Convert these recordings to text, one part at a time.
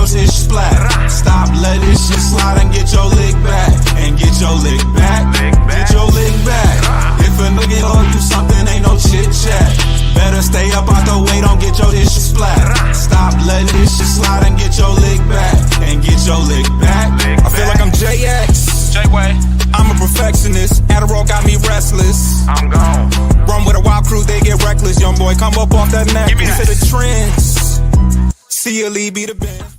your shit splat. Stop, let this shit slide and get your lick back. And get your lick back. Get your lick back. If a nigga owe you something, ain't no chit chat. Better stay up out the way, don't get your shit splat. Stop, let this shit slide and get your lick back. And get your lick back. I feel like I'm JX. J-Way. I'm a perfectionist. Adderall got me restless. I'm gone. Run with a wild crew, they get reckless. Young boy, come up off that neck. Into the trends. See a lead, be the best.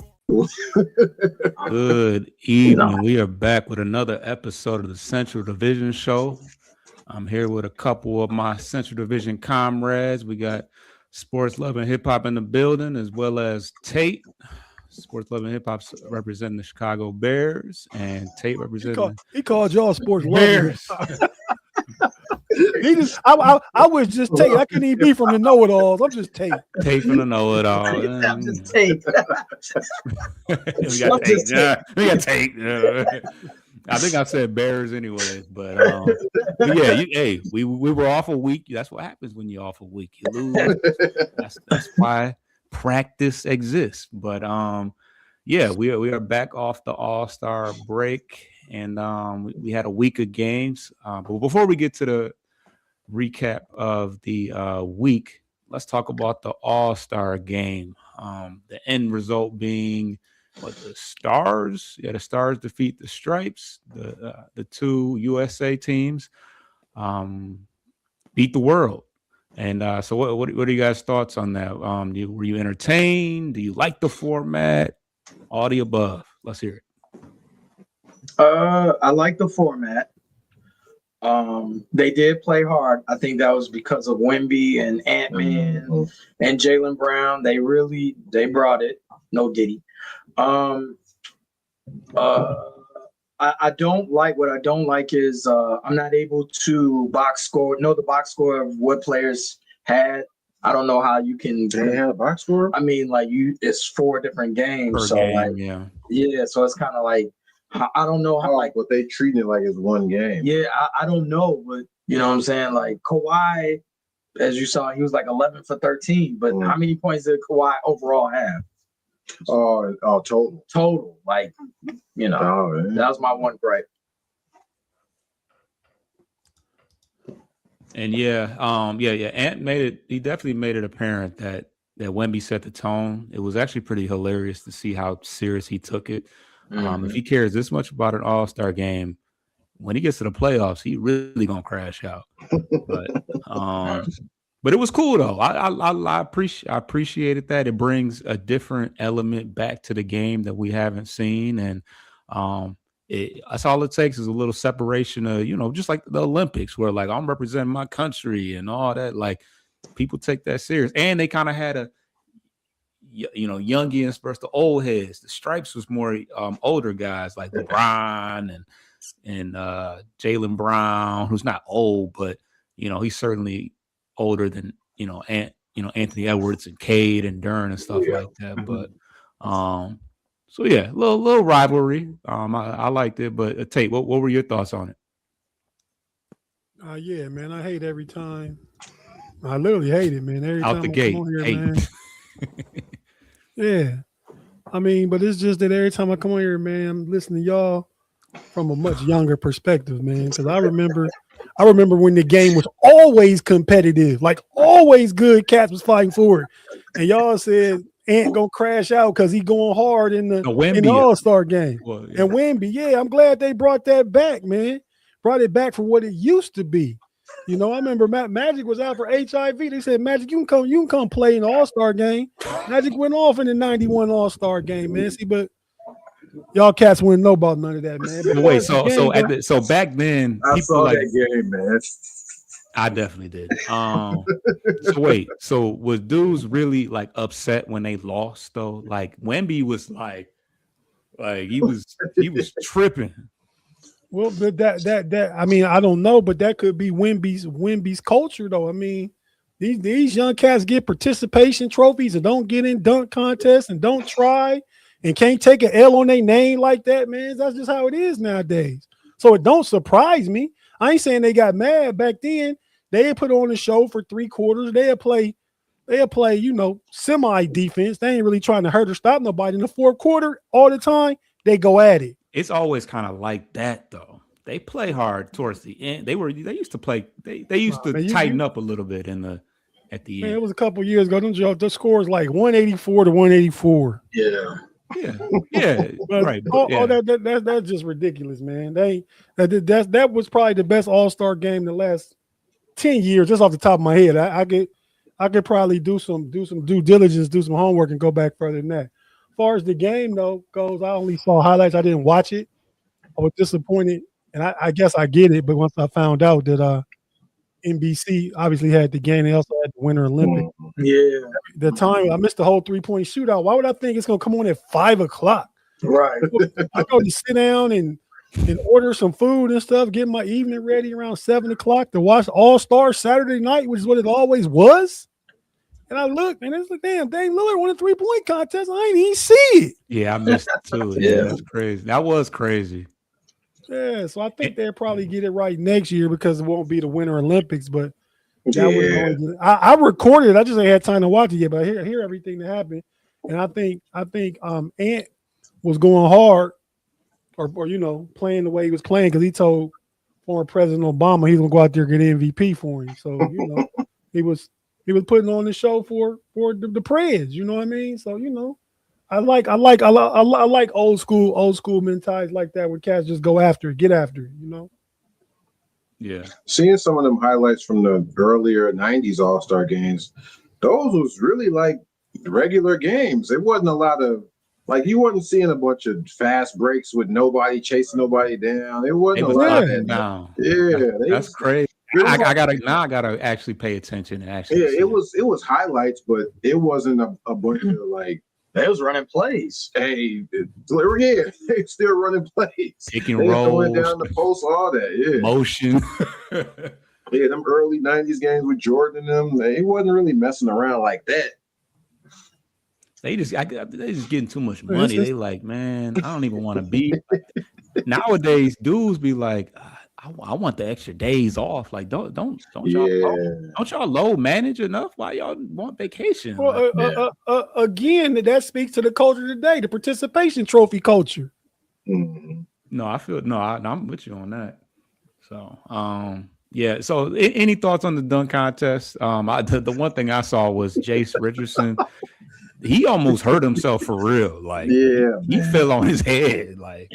Good evening. We are back with another episode of the Central Division Show. I'm here with a couple of my Central Division comrades. We got Sports Love and Hip Hop in the building, as well as Tate. Sports Love and Hip Hop representing the Chicago Bears, and Tate representing. He called y'all Sports Bears. I was just Tate. I couldn't even be from the know-it-alls. I'm just Tate. Tate from the know-it-all. I'm just Tate. We got Tate. We got Tate. I think I said Bears anyways, but yeah, we were off a week. That's what happens when you're off a week. You lose. That's why practice exists. But yeah, we are back off the All-Star break, and we had a week of games. But before we get to the recap of the week, let's talk about the All-Star game. The end result being the Stars. Yeah, the Stars defeat the Stripes. The two USA teams beat the world. And so what are you guys' thoughts on that? Were you entertained? Do you like the format? All the above. Let's hear it. I like the format. They did play hard. I think that was because of Wemby and Ant-Man and Jaylen Brown. They brought it. No Diddy. I don't like what I don't like is I'm not able to know the box score of what players had. I don't know how you can. They had a box score. I mean, it's 4 different games, so yeah. So it's kind of like I don't know how but they treating it like it's one game. Yeah, I don't know, but you know what I'm saying. Like Kawhi, as you saw, he was like 11 for 13. But how many points did Kawhi overall have? Total. Like, that was my one gripe. And Ant made it. He definitely made it apparent that Wemby set the tone. It was actually pretty hilarious to see how serious he took it. If he cares this much about an All-Star game, when he gets to the playoffs, he really gonna crash out. But it was cool though. I appreciated that. It brings a different element back to the game that we haven't seen, and that's all it takes is a little separation of just like the Olympics, where like I'm representing my country and all that. Like people take that serious, and they kind of had a youngians versus the old heads. The Stripes was more older guys like LeBron and Jaylen Brown, who's not old, but he's certainly older than Anthony Edwards and Cade and Dern and stuff like that. But so yeah, little rivalry. I liked it. But Tate, what were your thoughts on it? Yeah, man, I hate every time. I literally hate it, man. Every Out time the I gate, come on here, hate. man. Yeah, I mean, but it's just that every time I come on here, man, I'm listening to y'all from a much younger perspective, man. Because I remember when the game was always competitive, like always good. Cats was fighting for it, and y'all said Ant gonna crash out because he going hard in the All-Star game. Well, yeah. And Wemby, I'm glad they brought that back, man. Brought it back from what it used to be. I remember Magic was out for HIV. They said, Magic, you can come play in the All-Star game. Magic went off in the 91 All-Star game, man. See, but y'all cats wouldn't know about none of that, man. But wait, so back then, I saw that game, man. I definitely did. So was dudes really like upset when they lost though? Like Wemby was like he was tripping. Well, but that I mean, I don't know, but that could be Wemby's culture, though. I mean, these young cats get participation trophies and don't get in dunk contests and don't try and can't take an L on their name like that, man. That's just how it is nowadays. So it don't surprise me. I ain't saying they got mad back then. They had put on a show for 3 quarters. They had play they'll play, semi defense. They ain't really trying to hurt or stop nobody. In the fourth quarter, all the time, they go at it. It's always kind of like that though. They play hard towards the end. They used to play. They used to tighten up a little bit at the end. It was a couple years ago. The scores like 184 to 184. Yeah. Yeah, right. That's just ridiculous, man. That was probably the best All-Star game in the last 10 years, just off the top of my head. I could probably do some due diligence, do some homework, and go back further than that. As far as the game though goes, I only saw highlights. I didn't watch it. I was disappointed, and I guess I get it. But once I found out that NBC obviously had the game, they also had the Winter Olympics. Yeah, the time I missed the whole 3-point shootout. Why would I think it's gonna come on at 5:00? right. I go to sit down and order some food and stuff, get my evening ready around 7:00 to watch All-Star Saturday night, which is what it always was. And I looked, and it's like, damn, Dame Lillard won a 3-point contest. I ain't even see it. Yeah, I missed it too. Yeah, that's crazy. That was crazy. Yeah, so I think they'll probably get it right next year because it won't be the Winter Olympics. But that I recorded it. I just ain't had time to watch it yet. But I hear everything that happened, and I think Ant was going hard, or playing the way he was playing because he told former President Obama he was gonna go out there and get MVP for him. So he was putting on the show for the Preds. You know what I mean? So I like old school mentality like that where cats just go after it, get after it, Yeah. Seeing some of them highlights from the earlier 90s All-Star games, those was really like regular games. It wasn't a lot of you wasn't seeing a bunch of fast breaks with nobody chasing nobody down. It wasn't a lot of that. No. Yeah, that's crazy. I gotta actually pay attention and actually. Yeah, it was highlights, but it wasn't a bunch of they was running plays. Hey, they still running plays. Taking rolls, down the post, all that. Yeah, motion. Yeah, them early 90s games with Jordan and them, they wasn't really messing around like that. They just getting too much money. They like, man, I don't even want to be. Nowadays, dudes be like, I want the extra days off. Like, don't y'all low manage enough? Why y'all want vacation? Well, again, that speaks to the culture today, the participation trophy culture. Mm-hmm. No, I'm with you on that. So, yeah. So, any thoughts on the dunk contest? The one thing I saw was Jace Richardson. He almost hurt himself for real. Like, he fell on his head. Like,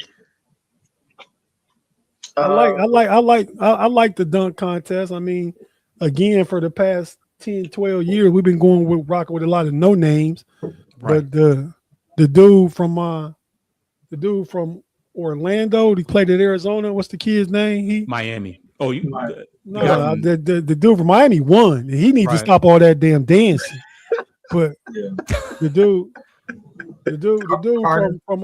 I like the dunk contest. I mean, again, for the past 10, 12 years, we've been rocking with a lot of no names. Right. But the dude from Orlando, he played at Arizona. What's the kid's name? Miami. Oh, the dude from Miami won. He needs to stop all that damn dancing. But the dude from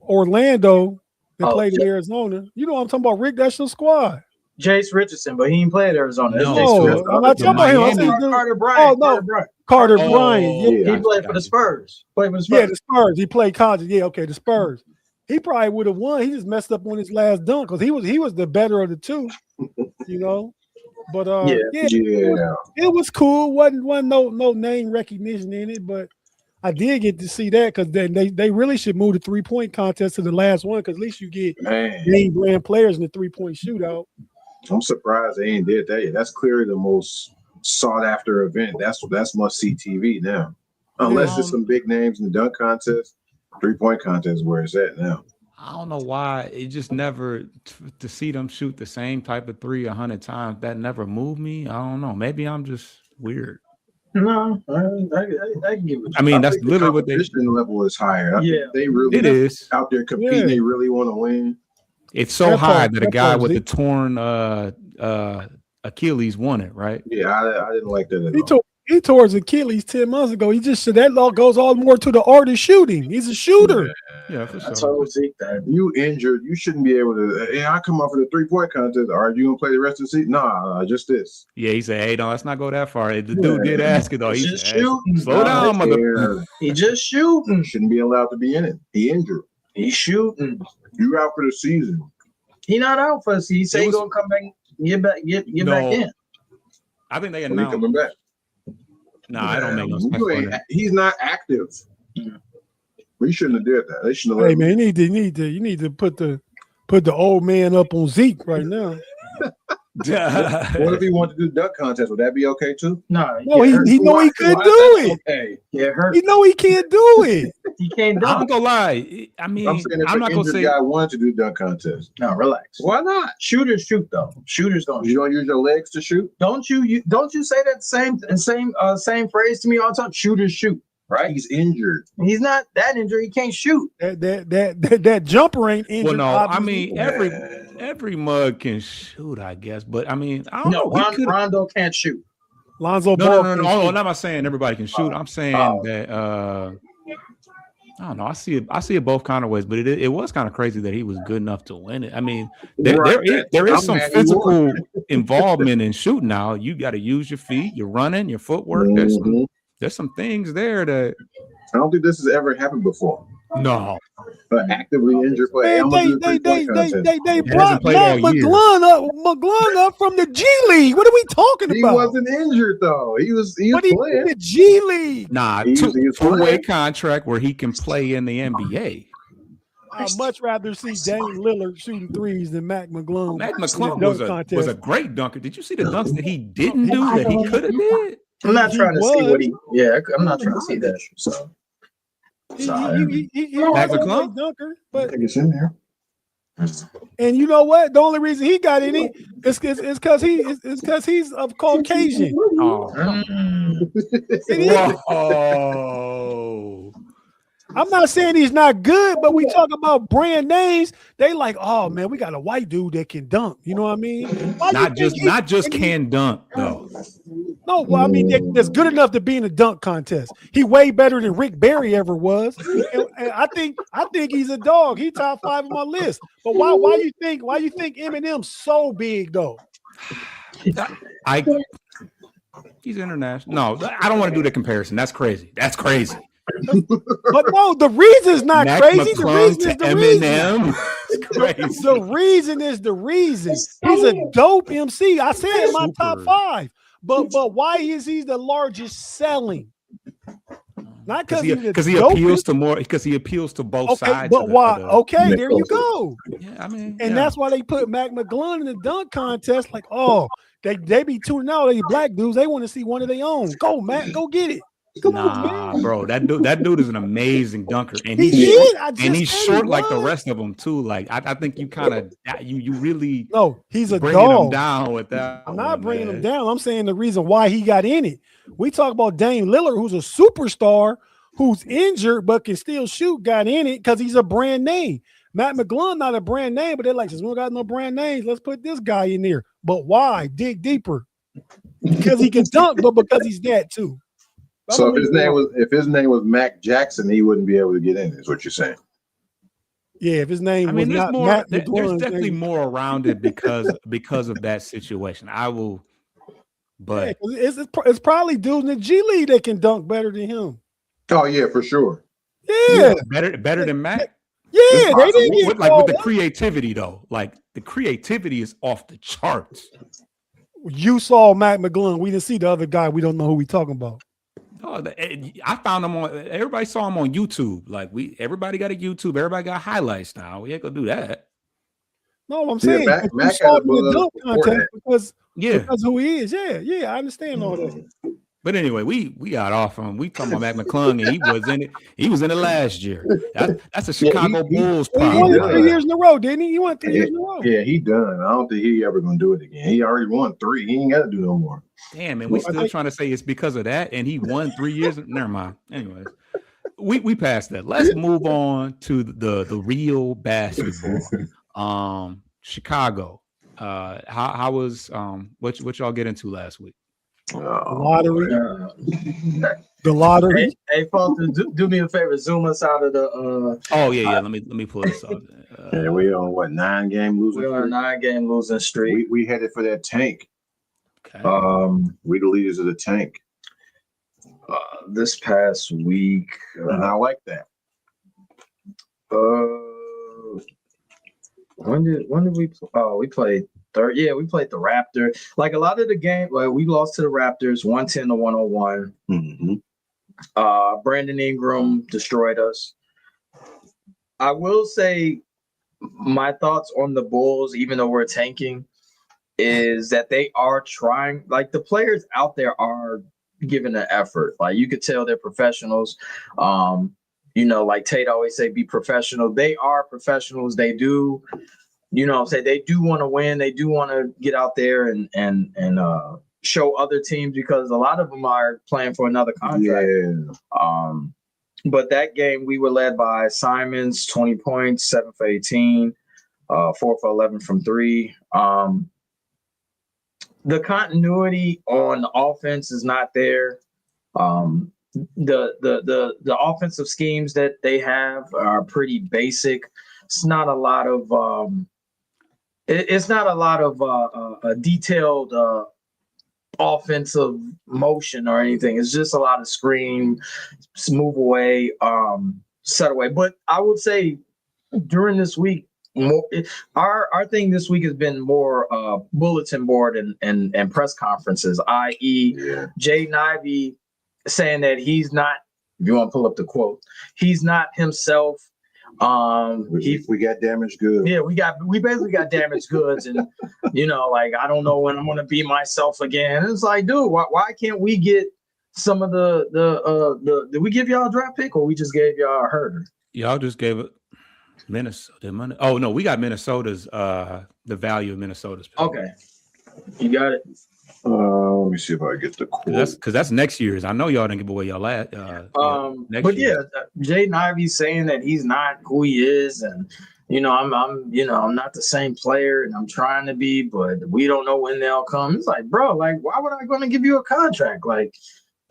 Orlando that played in Arizona, you know what I'm talking about, Rick? That's your squad. Jace Richardson, but he didn't play at Arizona. No, I'm not talking about him. I'm saying Carter Bryant. Oh, no. Carter Bryant. Yeah, he played for the Spurs. Yeah, the Spurs. He played college. Yeah, okay, the Spurs. He probably would have won. He just messed up on his last dunk because he was the better of the two, But it was cool. Wasn't no name recognition in it, but I did get to see that because then they really should move the 3-point contest to the last one because at least you get name brand players in the 3-point shootout. I'm surprised they ain't did that yet. That's clearly the most sought after event. That's must see TV now. Unless there's some big names in the dunk contest, 3-point contest is where it's at now. I don't know why it just never to see them shoot the same type of 3 100 times. That never moved me. I don't know. Maybe I'm just weird. No, I give it. I mean, that's literally what they. The level is higher. They really is out there competing. Yeah. They really want to win. It's so high that a guy with the torn Achilles won it, right? Yeah, I didn't like that at all. He tore his Achilles 10 months ago. He just said that law goes all more to the art of shooting. He's a shooter. Yeah, for sure. I told Zeke that you injured, you shouldn't be able to. Yeah, I come up for the 3-point contest. Are you gonna play the rest of the season? Nah, just this. Yeah, he said, "Hey, no, let's not go that far." The dude did ask it though. He's just shooting. Slow down, mother. He just shooting. Shouldn't be allowed to be in it. He injured. He's shooting. You out for the season? He not out for the season. He said he's gonna come back, get back in. I think they announced. Coming back. Nah, I don't make no You sense. ain't- He's not active. We shouldn't have did that. They shouldn't have Hey let man, you need to put the old man up on Zeke right now. What if he wanted to do dunk contest? Would that be okay too? No, No, he know he couldn't do it. Okay, yeah, hurt. He know he can't do it. He can't I'm dunk. not gonna lie. I mean, I'm saying if I'm an not gonna injured say. guy wanted to do dunk contest. No, relax. Why not? Shooters shoot though. Shooters don't You shoot. don't use your legs to shoot? Don't you say that same phrase to me all the time? Shooters shoot, right? He's injured. He's not that injured. He can't shoot. That jumper ain't injured. Well, no, I obviously. mean every mug can shoot, I guess. But I mean, I don't No, know. He could- Rondo can't shoot. Lonzo No, Ball. no. can Oh, shoot. I'm not saying everybody can shoot. I'm saying that I don't know. I see it both kind of ways, but it was kind of crazy that he was good enough to win it. I mean, there is I'm some mad he physical involvement in shooting now. You got to use your feet, your running, your footwork. There's some things there that I don't think this has ever happened before. no. An actively injured player. Man, they brought played Matt all year. McGlone up from the G League. What are we talking He about? wasn't injured though. He was But he's in playing. the G League. Nah, He was two-way playing. contract where he can play in the NBA. I'd much rather see Dame Lillard shooting threes than Mac McGlone. Mac in the McClung dunk was a contest. great dunker. Did you see the dunks that he didn't do that he could have did? I'm not He trying to see was. what he. Yeah, I'm not trying to see that. So He Mac was a McClung? great dunker, I but think it's in there. and you know what? The only reason he got in it is because he's of Caucasian. Oh, It is. whoa. I'm not saying he's not good, but we talk about brand names. They like, oh man, we got a white dude that can dunk. You know what I mean? Why you Not think just can dunk though. No, well, I mean that's good enough to be in a dunk contest. He way better than Rick Barry ever was. And I think he's a dog. He top 5 on my list. But why you think Eminem's so big though? He's international. No, I don't want to do the comparison. That's crazy. That's crazy. But no, the reason's not Mac crazy. The McClung reason is to the reason. Eminem. It's crazy. The reason is the reason. He's a dope MC. I said in my top 5. But why is he the largest selling? Not because he appeals to more because he appeals to both sides. But why? Okay, the there you go. Yeah, I mean, And that's why they put Mac McGlone in the dunk contest. Like, oh, they be tuning out. They black dudes. They want to see one of their own. Go, Mac. Go get it. Come on, man. Bro, that dude is an amazing dunker, and he's short like the rest of them too. Like I think you kind of you really he's a bringing dog. him down with that. I'm not bringing him down. I'm saying the reason why he got in it. We talk about Dame Lillard, who's a superstar, who's injured but can still shoot. Got in it because he's a brand name. Matt McGlone not a brand name, but they're like, since we don't got no brand names, let's put this guy in there. But why? Dig deeper. Because he can dunk, but because he's that too. So if his name was Mac Jackson, he wouldn't be able to get in. Is what you're saying? Yeah, if his name was not Matt there's McGlone, definitely more around it because of that situation. I will, but it's probably dudes in the G League that can dunk better than him. Oh yeah, for sure. Yeah, better than Mac. Yeah, they didn't get with the creativity though. Like the creativity is off the charts. You saw Matt McGlone. We didn't see the other guy. We don't know who we talking about. Oh, I found him on. Everybody saw him on YouTube. Like everybody got a YouTube. Everybody got highlights now. We ain't gonna do that. No, I'm saying Mac saw him in the dunk contest because who he is. Yeah, I understand all that. But anyway, we got off on. We talking about Mac McClung, and he was in it. He was in it last year. That's a Chicago Bulls He problem. won it 3 years in a row, didn't he? He won 3 years in a row. Yeah, he done. I don't think he ever gonna do it again. He already won 3. He ain't got to do no more. Damn, and we still trying to say it's because of that, and he won 3 years. Never mind. Anyways, we passed that. Let's move on to the real basketball. Chicago. How was what y'all get into last week? Lottery. The lottery. Hey, Foster, do me a favor. Zoom us out of the. Oh yeah. Let me pull this up. Yeah, we on what 9-game losing? We're on a 9-game losing streak. We headed for that tank. Okay. We the leaders of the tank. This past week, And I like that. when did we? Oh, we played Third, yeah, we played the Raptors. Like a lot of the game, like we lost to the Raptors 110 to 101. Brandon Ingram destroyed us. I will say my thoughts on the Bulls, even though we're tanking, is that they are trying. Like the players out there are giving an effort. Like you could tell they're professionals. Like Tate always say, be professional. They are professionals. They do, they do want to win. They do want to get out there and show other teams because a lot of them are playing for another contract. Yeah. But that game we were led by Simons, 20 points, 7 for 18, 4 for 11 from 3. The continuity on the offense is not there. The offensive schemes that they have are pretty basic. It's not a lot of detailed offensive motion or anything. It's just a lot of screen, move away, set away. But I would say during this week, our thing this week has been more bulletin board and press conferences, i.e. Jay Ivey saying that he's not, if you want to pull up the quote, he's not himself. We got damaged goods. Yeah, we basically got damaged goods, and I don't know when I'm gonna be myself again. And it's like, dude, why can't we get some of the did we give y'all a draft pick or we just gave y'all a herder? Y'all just gave it Minnesota money. Oh no, we got Minnesota's the value of Minnesota's pick. Okay, you got it. Let me see if I get the quote. Because that's next year's. I know y'all didn't give away y'all last. But year. Jay Ivey saying that he's not who he is, and I'm not the same player, and I'm trying to be, but we don't know when they'll come. It's like, bro, like, why would I going to give you a contract? Like,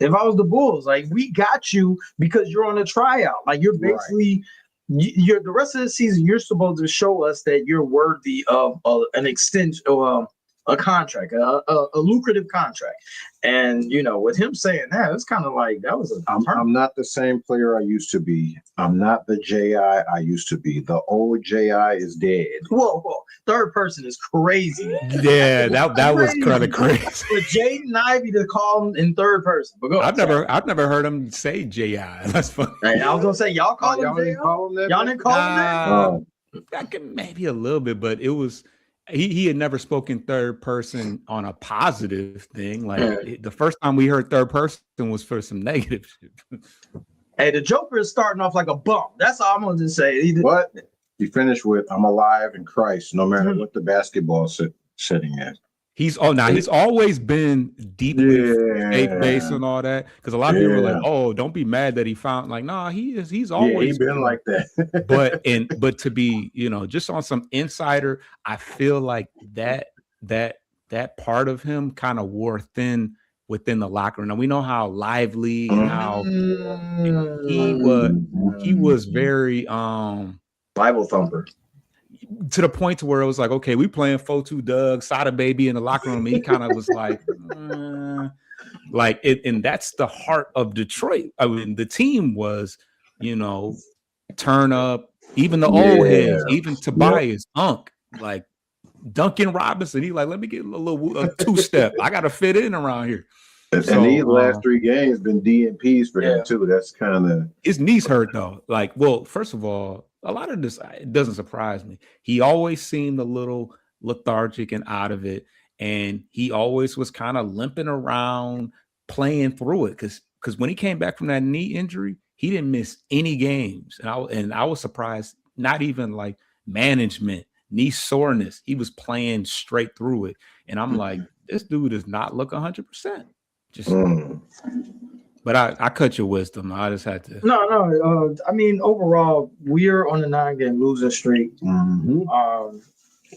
if I was the Bulls, like, we got you because you're on a tryout. Like, you're basically. You're the rest of the season. You're supposed to show us that you're worthy of an extension, a contract, a lucrative contract. And with him saying that, it's kind of like that was I'm not the same player I used to be. I'm not the J.I. I used to be. The old J.I. is dead. Whoa. Third person is crazy. Yeah, that was kind of crazy. For Jaden Ivey to call him in third person. But I've never heard him say J.I. That's funny. Hey, I was gonna say y'all call him. Y'all didn't call him that. Y'all didn't call him that. I could maybe a little bit, but it was. He had never spoken third person on a positive thing. Like the first time we heard third person was for some negative shit. Hey, the Joker is starting off like a bump. That's all I'm going to say. What? He finished with, I'm alive in Christ, no matter what the basketball setting is. He's always been deeply faith-based and all that. Because a lot of people are like, oh, don't be mad that he found, like, nah, he's always been like that. but to be, just on some insider, I feel like that part of him kind of wore thin within the locker room. Now we know how lively and how he was very Bible thumper. To the point to where it was like, okay, we playing 4-2 Doug, Sada Baby in the locker room. He kind of was like, and that's the heart of Detroit. I mean, the team was, turn up, even the old heads, even Tobias, Unk, like Duncan Robinson. He like, let me get a little two-step. I got to fit in around here. And these last 3 games been DNPs for him too. That's kind of his knees hurt though. Like, well, first of all, a lot of this, it doesn't surprise me. He always seemed a little lethargic and out of it. And he always was kind of limping around, playing through it. Because when he came back from that knee injury, he didn't miss any games. And I was surprised, not even like management, knee soreness. He was playing straight through it. And I'm like, this dude does not look 100%. But I cut your wisdom. I just had to. No. I mean, overall, we're on a 9-game losing streak.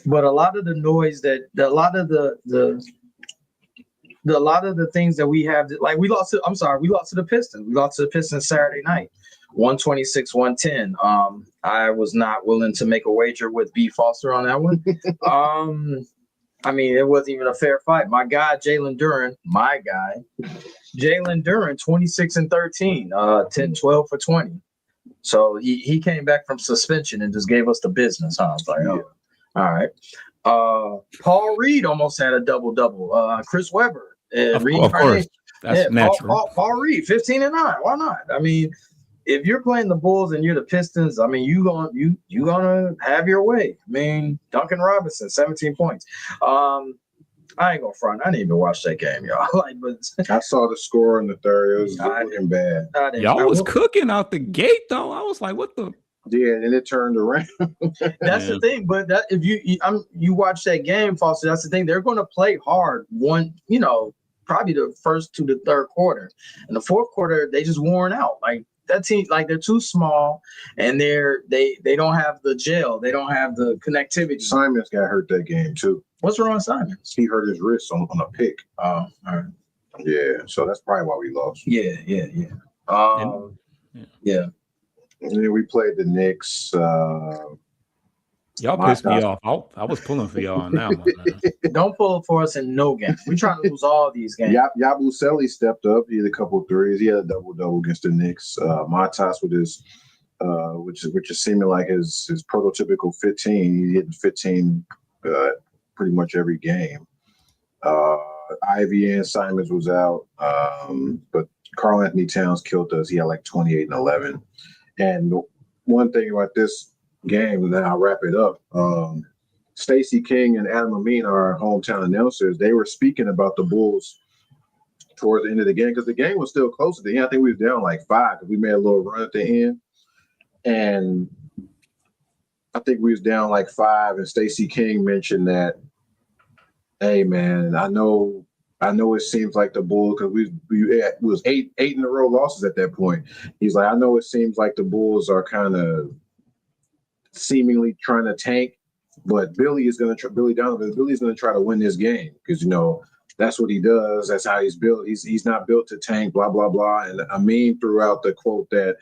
But a lot of the noise a lot of the things that we have, like we lost to the Pistons. We lost to the Pistons Saturday night, 126-110. I was not willing to make a wager with B. Foster on that one. I mean, it wasn't even a fair fight. My guy, Jalen Duren, 26 and 13, 10-12 for 20. So he came back from suspension and just gave us the business. Huh? I was like, oh, all right. Paul Reed almost had a double-double. Chris Webber, Of course, that's natural. Paul Reed, 15 and 9. Why not? I mean, if you're playing the Bulls and you're the Pistons, I mean, you gonna have your way. I mean, Duncan Robinson, 17 points. I ain't gonna front. I didn't even watch that game, y'all. But I saw the score in the third. It was looking bad. Y'all was cooking out the gate, though. I was like, what the? Yeah, and it turned around. That's the thing. But if you watch that game, Foster, that's the thing. They're going to play hard. Probably the first to the third quarter. In the fourth quarter, they just worn out. Like that team, like they're too small, and they don't have the gel. They don't have the connectivity. Simons got hurt that game too. What's wrong with Simons? He hurt his wrist on a pick. All right. Yeah, so that's probably why we lost. Yeah. And then we played the Knicks. Y'all pissed me off. I was pulling for y'all on that one. Don't pull for us in no game. We're trying to lose all these games. Yabusele stepped up. He had a couple of threes. He had a double-double against the Knicks. Matas with his, which is seeming like his prototypical 15. He hit 15 pretty much every game. Ivy and Simons was out, but Karl Anthony Towns killed us. He had like 28 and 11. And one thing about this game, and then I'll wrap it up. Stacey King and Adam Amin, our hometown announcers, they were speaking about the Bulls towards the end of the game because the game was still close at the end. I think we was down like 5 because we made a little run at the end. And I think we was down like 5, and Stacey King mentioned that, hey man, I know it seems like the Bulls, because it was eight in a row losses at that point. He's like, I know it seems like the Bulls are kind of seemingly trying to tank, but Billy's going to try to win this game because that's what he does. That's how he's built. He's not built to tank. Blah blah blah. And Amin threw out the quote that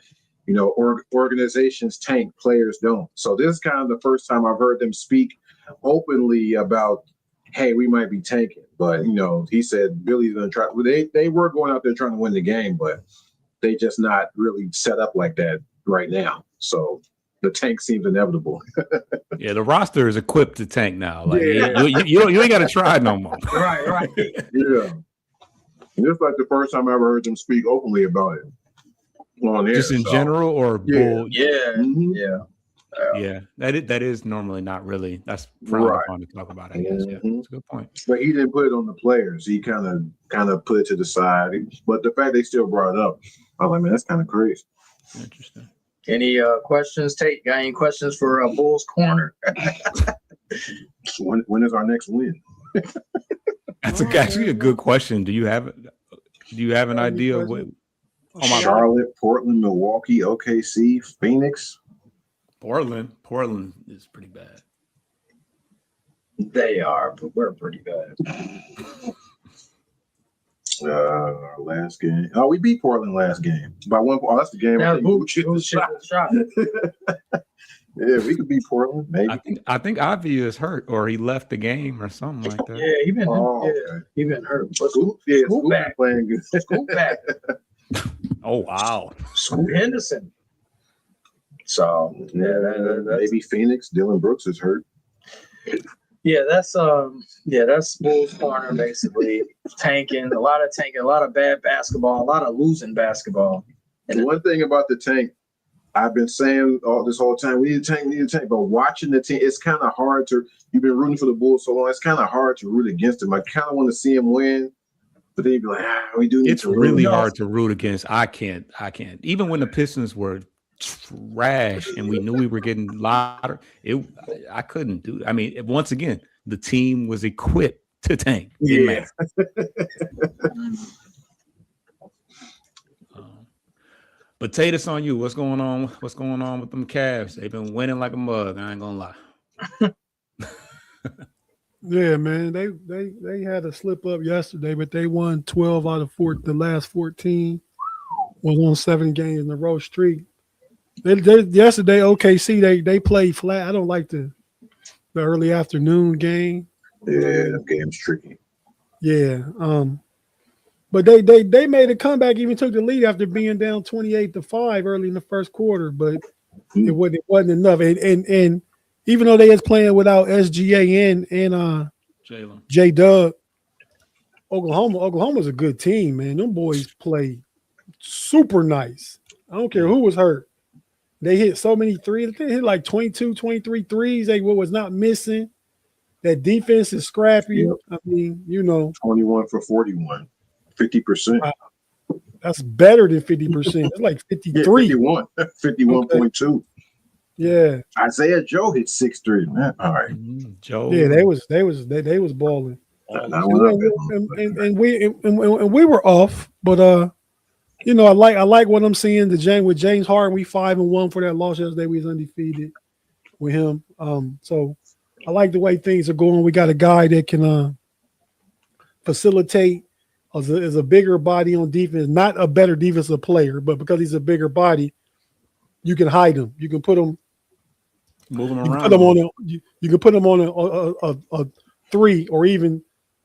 organizations tank, players don't. So this is kind of the first time I've heard them speak openly about, hey, we might be tanking. But, he said Billy's going to try. Well, they were going out there trying to win the game, but they just not really set up like that right now. So the tank seems inevitable. Yeah, the roster is equipped to tank now. Like you ain't got to try no more. Right. Yeah. It's like the first time I ever heard them speak openly about it. On just in general or Bull? Yeah. Mm-hmm. Yeah, that is normally not really. That's frowned upon to talk about. I guess. Yeah, that's a good point. But he didn't put it on the players. He kind of put it to the side. But the fact they still brought it up, I was like, man, that's kind of crazy. Interesting. Any questions? Tate, got any questions for Bulls Corner? When is our next win? That's actually a good question. Do you have an idea of what? Charlotte, Portland, Milwaukee, OKC, Phoenix. Portland is pretty bad. They are, but we're pretty bad. Our last game. Oh, we beat Portland last game by 1 point. Oh, that's the game. Shot. Yeah, we could beat Portland. Maybe. I think Ivy is hurt, or he left the game, or something like that. Yeah, he been hurt. But Scoop back playing good. Scoop back. Oh wow, Scoop Henderson. So maybe Phoenix. Dylan Brooks is hurt. Yeah, that's Bulls Corner basically. tanking, a lot of bad basketball, a lot of losing basketball. And one thing about the tank, I've been saying this whole time, we need to tank. But watching the team, it's kind of hard to. You've been rooting for the Bulls so long, it's kind of hard to root against them. I kind of want to see them win, but then you'd be like, we do need it's to. It's really hard to root against. I can't. Even when the Pistons were trash and we knew we were getting louder, I couldn't do it. I mean, once again, the team was equipped to tank. Yeah. But Tate, it's on you. What's going on with them Cavs? They've been winning like a mug. I ain't gonna lie. Yeah, man. They had a slip up yesterday, but they won 12 out of the last 14. Was on 7 games in a row streak. Yesterday, OKC, they played flat. I don't like the early afternoon game. Yeah, that game's tricky. Yeah. But they made a comeback, even took the lead after being down 28-5 early in the first quarter, but it wasn't enough. And even though they was playing without SGA and Jalen. J Dub, Oklahoma's a good team, man. Them boys play super nice. I don't care who was hurt. They hit so many threes. They hit like 22, 23 threes. They was not missing. That defense is scrappy. Yep. I mean, you know. 21 for 41, 50%. That's better than 50%. It's like 53. Yeah, 51.2. Yeah. Isaiah Joe hit 6 threes, man. All right. Joe. Yeah, they was balling. And And we were off, but you know, I like what I'm seeing. With James Harden, we 5-1 for that loss yesterday. We was undefeated with him. So I like the way things are going. We got a guy that can facilitate as a bigger body on defense, not a better defensive player, but because he's a bigger body, you can hide him. You can put him, move him you around. can put him on you can put him on a 3 or even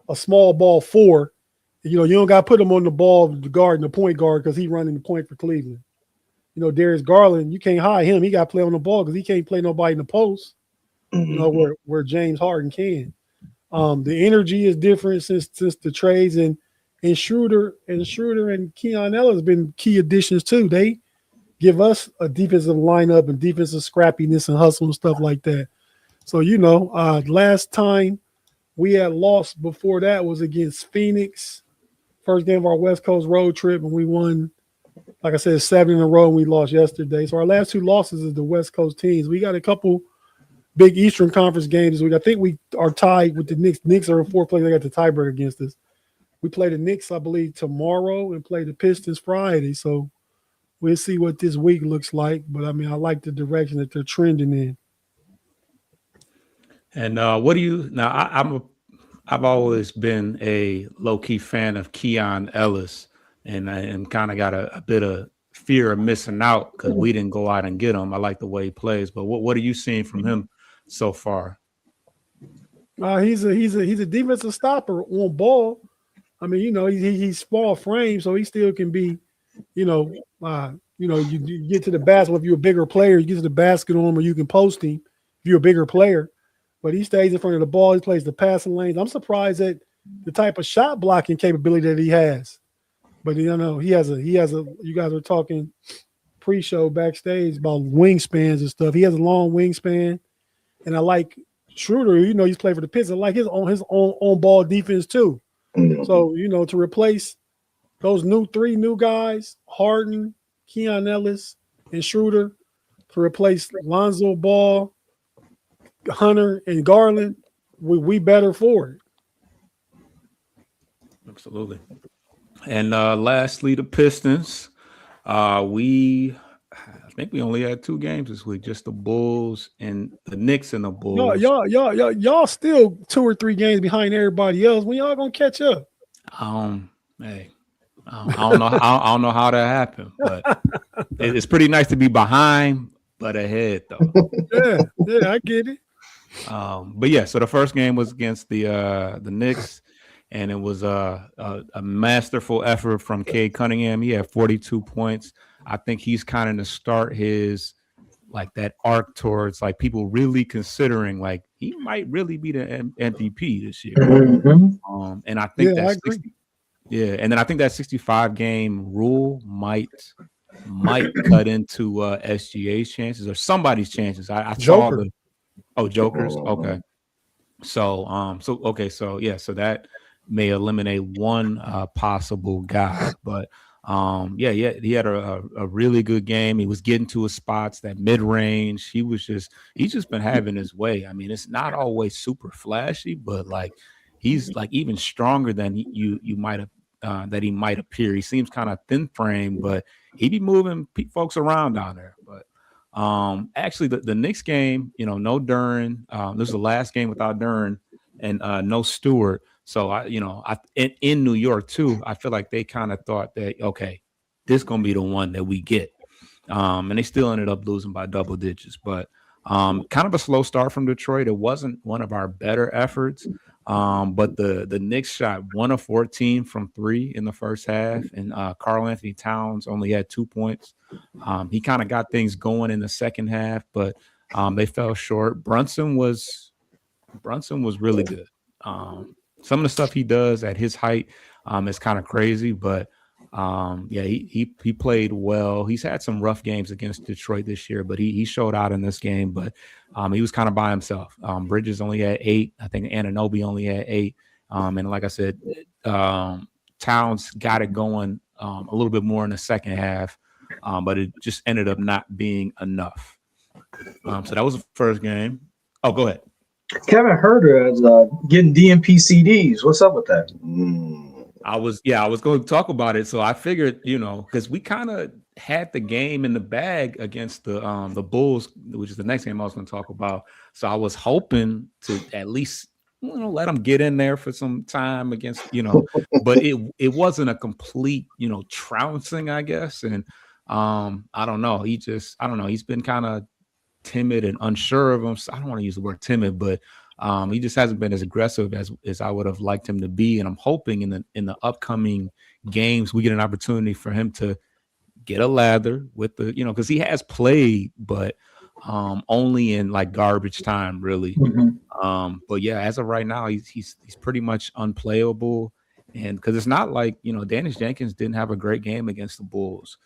a small ball 4. You know, you don't got to put him on the ball, the guard, and the point guard because he's running the point for Cleveland. You know, Darius Garland, you can't hide him. He got to play on the ball because he can't play nobody in the post. You know, where James Harden can. The energy is different since the trades, and Shwdown and Keon Ellis have been key additions too. They give us a defensive lineup and defensive scrappiness and hustle and stuff like that. So, you know, last time we had lost before that was against Phoenix. First game of our West Coast road trip, and we won, like I said, 7 in a row, and we lost yesterday. So our last 2 losses is the West Coast teams. We got a couple big Eastern Conference games this week. I think we are tied with the Knicks. Knicks are in 4th place. They got the tiebreaker against us. We play the Knicks, I believe, tomorrow and play the Pistons Friday. So we'll see what this week looks like. But, I mean, I like the direction that they're trending in. And what do you – now, I've always been a low-key fan of Keon Ellis, and kind of got a bit of fear of missing out because we didn't go out and get him. I like the way he plays. But what are you seeing from him so far? He's a defensive stopper on ball. I mean, you know, he's small frame, so he still can be, you get to the basket. If you're a bigger player, you get to the basket on him, or you can post him if you're a bigger player. But he stays in front of the ball. He plays the passing lanes. I'm surprised at the type of shot blocking capability that he has. But you know, he has a. You guys were talking pre-show backstage about wingspans and stuff. He has a long wingspan, and I like Shwdown. You know, he's played for the Pistons. I like his own ball defense too. So, you know, to replace those 3 new guys, Harden, Keon Ellis, and Shwdown, to replace Lonzo Ball, Hunter, and Garland, we better for it. Absolutely. And lastly, the Pistons. I think we only had 2 games this week, just the Bulls and the Knicks and the Bulls. Y'all still 2 or 3 games behind everybody else. When y'all gonna catch up? Hey, I don't know. I don't know how that happened, but it's pretty nice to be behind but ahead, though. Yeah, I get it. But yeah, so the first game was against the Knicks, and it was a masterful effort from Cade Cunningham. He had 42 points. I think he's kind of to start his like that arc towards like people really considering like he might really be the MVP this year. And I think and then I think that 65 game rule might cut into SGA's chances or somebody's chances. I saw Joker's. Okay. So so that may eliminate one possible guy, but he had a really good game. He was getting to his spots, that mid-range. He's just been having his way. I mean, it's not always super flashy, but like he's like even stronger than you might have that he might appear. He seems kind of thin frame, but he be moving folks around down there. But actually the Knicks game, you know, no Duren. This is the last game without Duren and no Stewart. So in New York too, I feel like they kind of thought that, okay, this is gonna be the one that we get. And they still ended up losing by double digits, but kind of a slow start from Detroit. It wasn't one of our better efforts. But the Knicks shot 1 of 14 from 3 in the first half, and Karl Anthony Towns only had 2 points. He kind of got things going in the second half, but They fell short. Brunson was really good. Some of the stuff he does at his height is kind of crazy, but yeah, he played well. He's had some rough games against Detroit this year, but he showed out in this game. But he was kind of by himself. Bridges only had 8. I think Anunoby only had 8. And like I said, Towns got it going a little bit more in the second half, but it just ended up not being enough. So that was the first game. Oh, go ahead. Kevin Herter is getting DMP CDs. What's up with that? I was going to talk about it. So I figured, because we kind of had the game in the bag against the Bulls, which is the next game I was going to talk about. So I was hoping to at least let them get in there for some time against, but it wasn't a complete, trouncing, I guess. And I don't know. He's been kind of timid and unsure of him. I don't want to use the word timid, but he just hasn't been as aggressive as I would have liked him to be. And I'm hoping in the upcoming games we get an opportunity for him to get a lather with the, because he has played, but only in like garbage time, really. Mm-hmm. But yeah, as of right now, he's pretty much unplayable. And because it's not like, Dennis Jenkins didn't have a great game against the Bulls.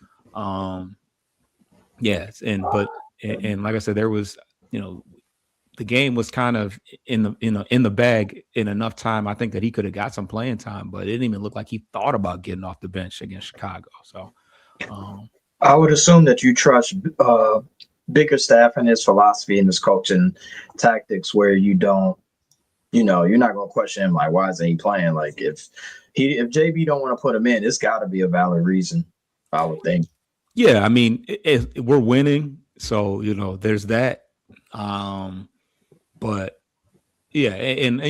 Yes, and like I said, there was, the game was kind of in the bag in enough time. I think that he could have got some playing time, but it didn't even look like he thought about getting off the bench against Chicago. So I would assume that you trust Bickerstaff and his philosophy and his coaching tactics, where you don't, you're not going to question him like, why isn't he playing? Like if JB don't want to put him in, it's got to be a valid reason, I would think. Yeah, I mean, we're winning, so there's that. But yeah, and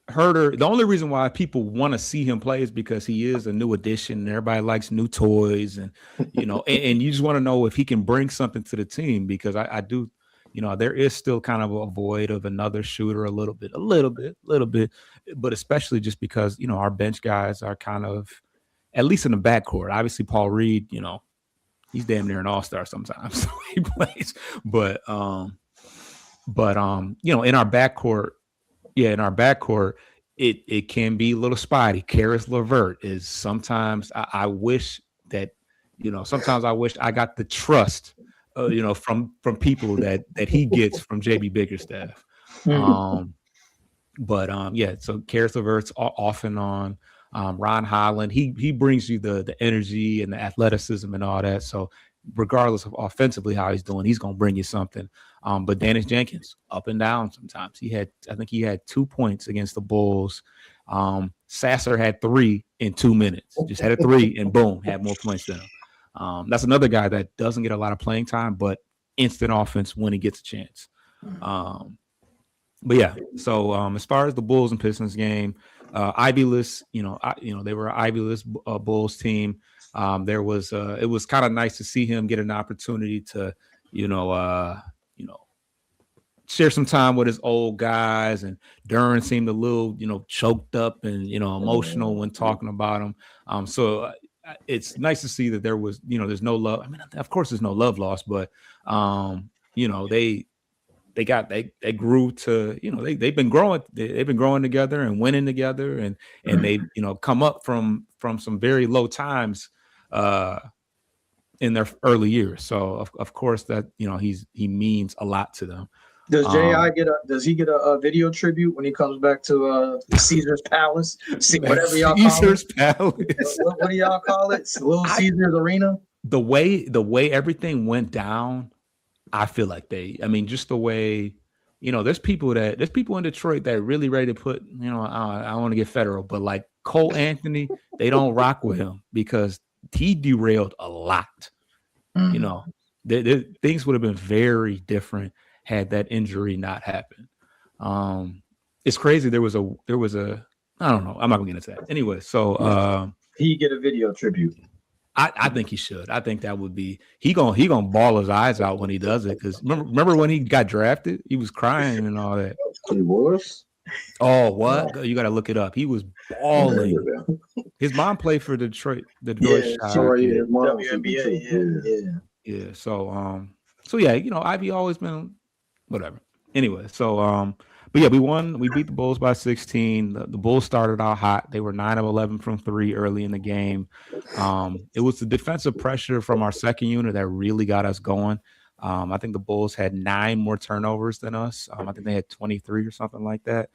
Herter. The only reason why people want to see him play is because he is a new addition, and everybody likes new toys, and and you just want to know if he can bring something to the team, because I do. There is still kind of a void of another shooter, a little bit, but especially just because our bench guys are kind of, at least in the backcourt. Obviously, Paul Reed, he's damn near an all-star sometimes, so he plays. But in our backcourt, it can be a little spotty. Karis LeVert is sometimes. I wish that sometimes I wish I got the trust, from people that he gets from JB Bickerstaff. Yeah. So Karis LeVert's off and on. Ron Holland, he brings you the energy and the athleticism and all that. So regardless of offensively how he's doing, he's gonna bring you something. But Dennis Jenkins, up and down sometimes. I think he had 2 points against the Bulls. Sasser had 3 in 2 minutes. Just had a 3 and boom, had more points than him. That's another guy that doesn't get a lot of playing time, but instant offense when he gets a chance. But yeah, so as far as the Bulls and Pistons game, Ivy-less, they were an Ivy-less Bulls team. It was kind of nice to see him get an opportunity to, share some time with his old guys. And Duran seemed a little, choked up and, emotional when talking about him. So it's nice to see that there was, there's no love. I mean, of course there's no love lost, but, they grew to, they've been growing together and winning together, and they've, come up from some very low times in their early years. So of course that, he means a lot to them. Does does he get a video tribute when he comes back to Caesar's Palace? Whatever y'all call Caesar's it. Palace. What do y'all call it? Little Caesar's Arena? The way everything went down, I feel like just the way, there's people in Detroit that are really ready to put, I don't want to get federal, but like Cole Anthony, they don't rock with him because he derailed a lot. Things would have been very different had that injury not happened. It's crazy. There was a, I don't know. I'm not gonna get into that. Anyway, so he get a video tribute. I think he should. I think that would be he gonna ball his eyes out when he does it. Because remember when he got drafted, he was crying and all that. He was. Oh, what? You got to look it up. He was bawling. His mom played for Detroit. The Detroit WNBA. Yeah. So So yeah, Ivy always been whatever. Anyway, so but yeah, we won. We beat the Bulls by 16. The Bulls started out hot. They were 9 of 11 from 3 early in the game. It was the defensive pressure from our second unit that really got us going. I think the Bulls had 9 more turnovers than us. I think they had 23 or something like that.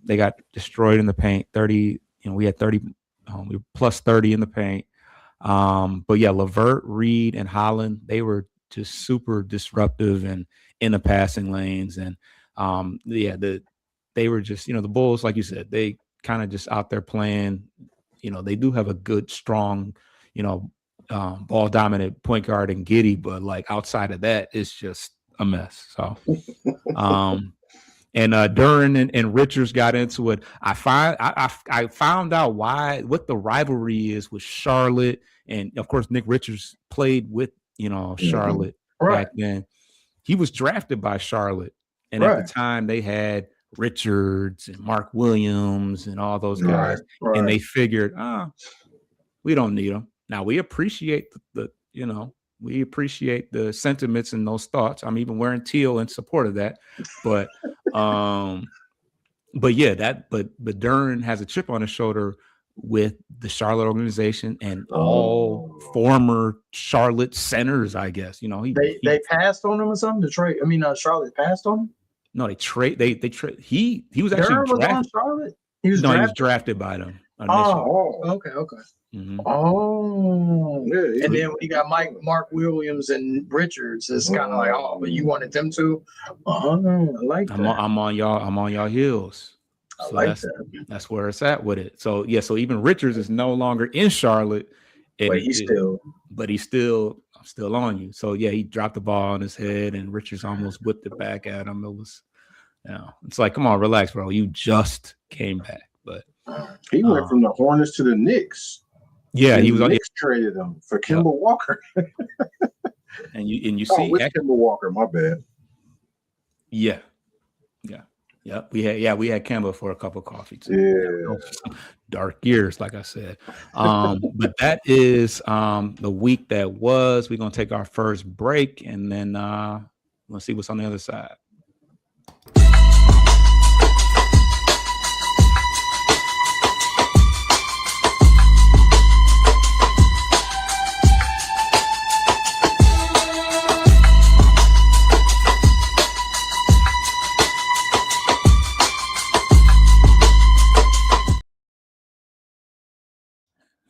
They got destroyed in the paint. 30. We had 30. We were plus 30 in the paint. But yeah, LeVert, Reed, and Holland, they were just super disruptive and in the passing lanes. And they were just, the Bulls, like you said, they kind of just out there playing. They do have a good, strong, ball dominant point guard and Giddey, but like outside of that, it's just a mess. So, and Duran and Richards got into it. I found out what the rivalry is with Charlotte, and of course Nick Richards played with Charlotte back then. He was drafted by Charlotte, and at the time they had Richards and Mark Williams and all those guys, and they figured, we don't need them. Now we appreciate we appreciate the sentiments and those thoughts. I'm even wearing teal in support of that, but but Duran has a chip on his shoulder with the Charlotte organization and all former Charlotte centers, I guess. They passed on him or something. Charlotte passed on him. No, they trade. He was actually Duran was drafted. on Charlotte. He was drafted by them. Okay. Mm-hmm. And then when you got Mark Williams and Richards, it's kind of like, but you wanted them to. I like that. I'm on y'all heels. So I like that. That's where it's at with it. So yeah, so even Richards is no longer in Charlotte, but he's still on you. So yeah, he dropped the ball on his head, and Richards almost whipped it back at him. It was, it's like, come on, relax, bro. You just came back, but he went from the Hornets to the Knicks. Yeah, he was on. Knicks traded him for Kemba Walker. and you see, with Kemba Walker. My bad. Yeah. We had Kemba for a cup of coffee too. Yeah. Dark years, like I said. But that is the week that was. We're gonna take our first break, and then let's see what's on the other side.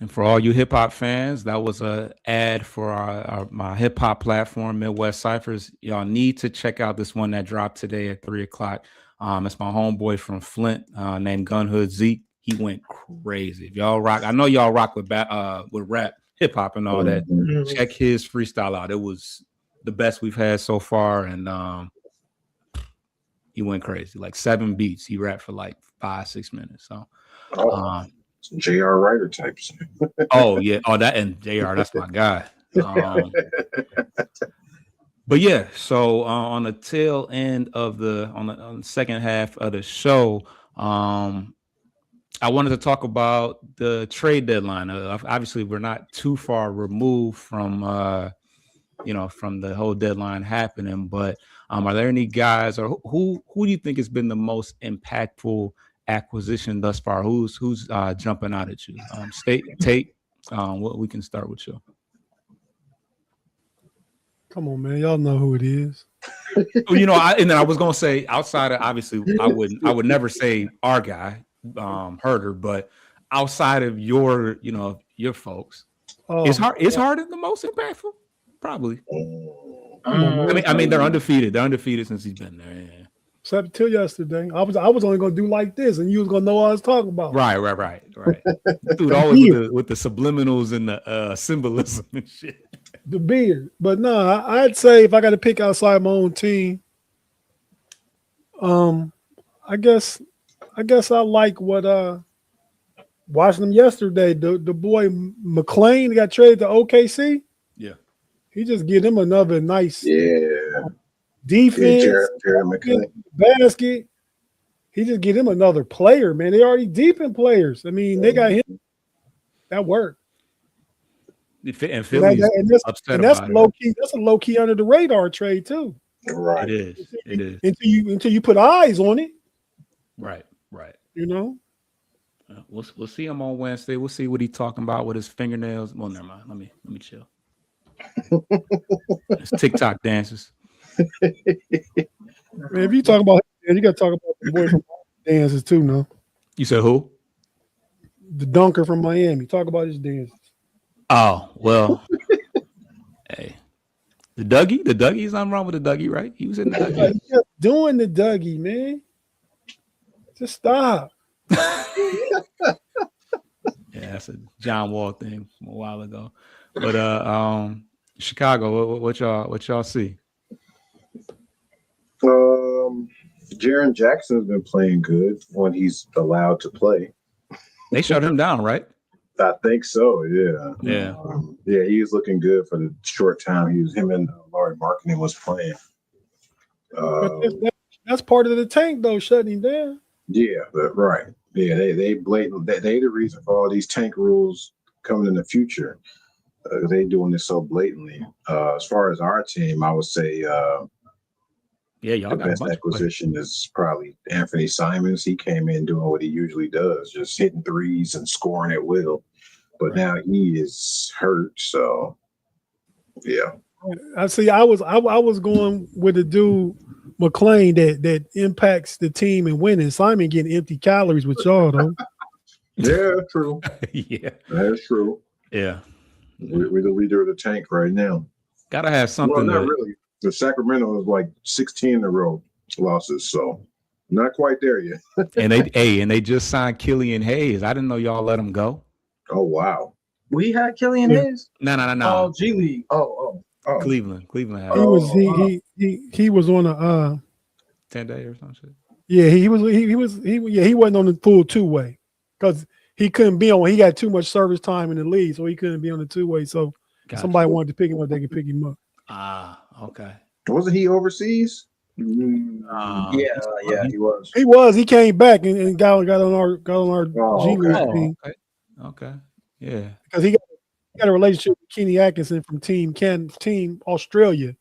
And for all you hip hop fans, that was an ad for my hip hop platform, Midwest Cyphers. Y'all need to check out this one that dropped today at 3:00. It's my homeboy from Flint named Gunhood Zeke. He went crazy. If y'all rock, I know y'all rock with rap, hip hop, and all that. Check his freestyle out. It was the best we've had so far, and he went crazy. Like 7 beats. He rapped for like 5-6 minutes. So. J.R. Writer types. Oh yeah, that and J.R. That's my guy. But yeah, so on the tail end of on the second half of the show, I wanted to talk about the trade deadline. Obviously, we're not too far removed from from the whole deadline happening. But are there any guys, or who do you think has been the most impactful acquisition thus far? Who's jumping out at you? Tate. We can start with you. Come on, man. Y'all know who it is. And then I was gonna say, outside of, obviously, I would never say our guy, Herder, but outside of your folks, is Harden the most impactful? Probably. I mean, they're undefeated. They're undefeated since he's been there. Yeah. Except till yesterday, I was only gonna do like this, and you was gonna know what I was talking about. Right. Dude, always with the subliminals and the symbolism and shit. The beard, but no, I'd say if I got to pick outside my own team, I guess I like what watching them yesterday. The boy McClain got traded to OKC. Yeah, he just give them another nice defense, Jared McClain. basket. He just give them another player, man. They already deep in players. I mean, they got him. That worked. And Philly's upset that's about low it. key. That's a low key under the radar trade too. Right. It is. Until you put eyes on it. Right. You know. We'll see him on Wednesday. We'll see what he's talking about with his fingernails. Well, never mind. Let me chill. It's TikTok dances. Man, if you talk about, you got to talk about the boy from dances too. No, You said who? the dunker from Miami. Talk about his dances. Oh well. Hey, the Dougie's nothing wrong with the Dougie, right? He was in the Dougie. He kept doing the Dougie, man. Just stop. Yeah, that's a John Wall thing from a while ago. But Chicago, what y'all see? Jaren Jackson's been playing good when he's allowed to play. They shut him down, right? I think so. Yeah. Yeah. He was looking good for the short time him and Laurie Marketing was playing. But that's part of the tank, though, shutting him down. Yeah, right. Yeah, they blatant. They the reason for all these tank rules coming in the future. They doing this so blatantly. As far as our team, I would say y'all the got best acquisition is probably Anthony Simons. He came in doing what he usually does, just hitting threes and scoring at will. But now he is hurt, so yeah. I see. I was going with the dude McLean that impacts the team and winning. Simon getting empty calories with y'all though. Yeah, true. Yeah, that's true. Yeah, we're the leader of the tank right now. Gotta have something. Well, not really. The Sacramento is like 16 in a row losses, so not quite there yet. and they just signed Killian Hayes. I didn't know y'all let him go. Oh wow. We had Killian Hayes. No. Oh, G League. Oh. Cleveland. He was on a 10-day or something. Yeah, he wasn't on the full 2-way because he couldn't be on. He got too much service time in the league, so he couldn't be on the 2-way. So somebody wanted to pick him up, they could pick him up. Okay. Wasn't he overseas? Yeah, he was. He was. He came back and got on our G League team. Okay. Yeah. Because he got a relationship with Kenny Atkinson from Team Australia,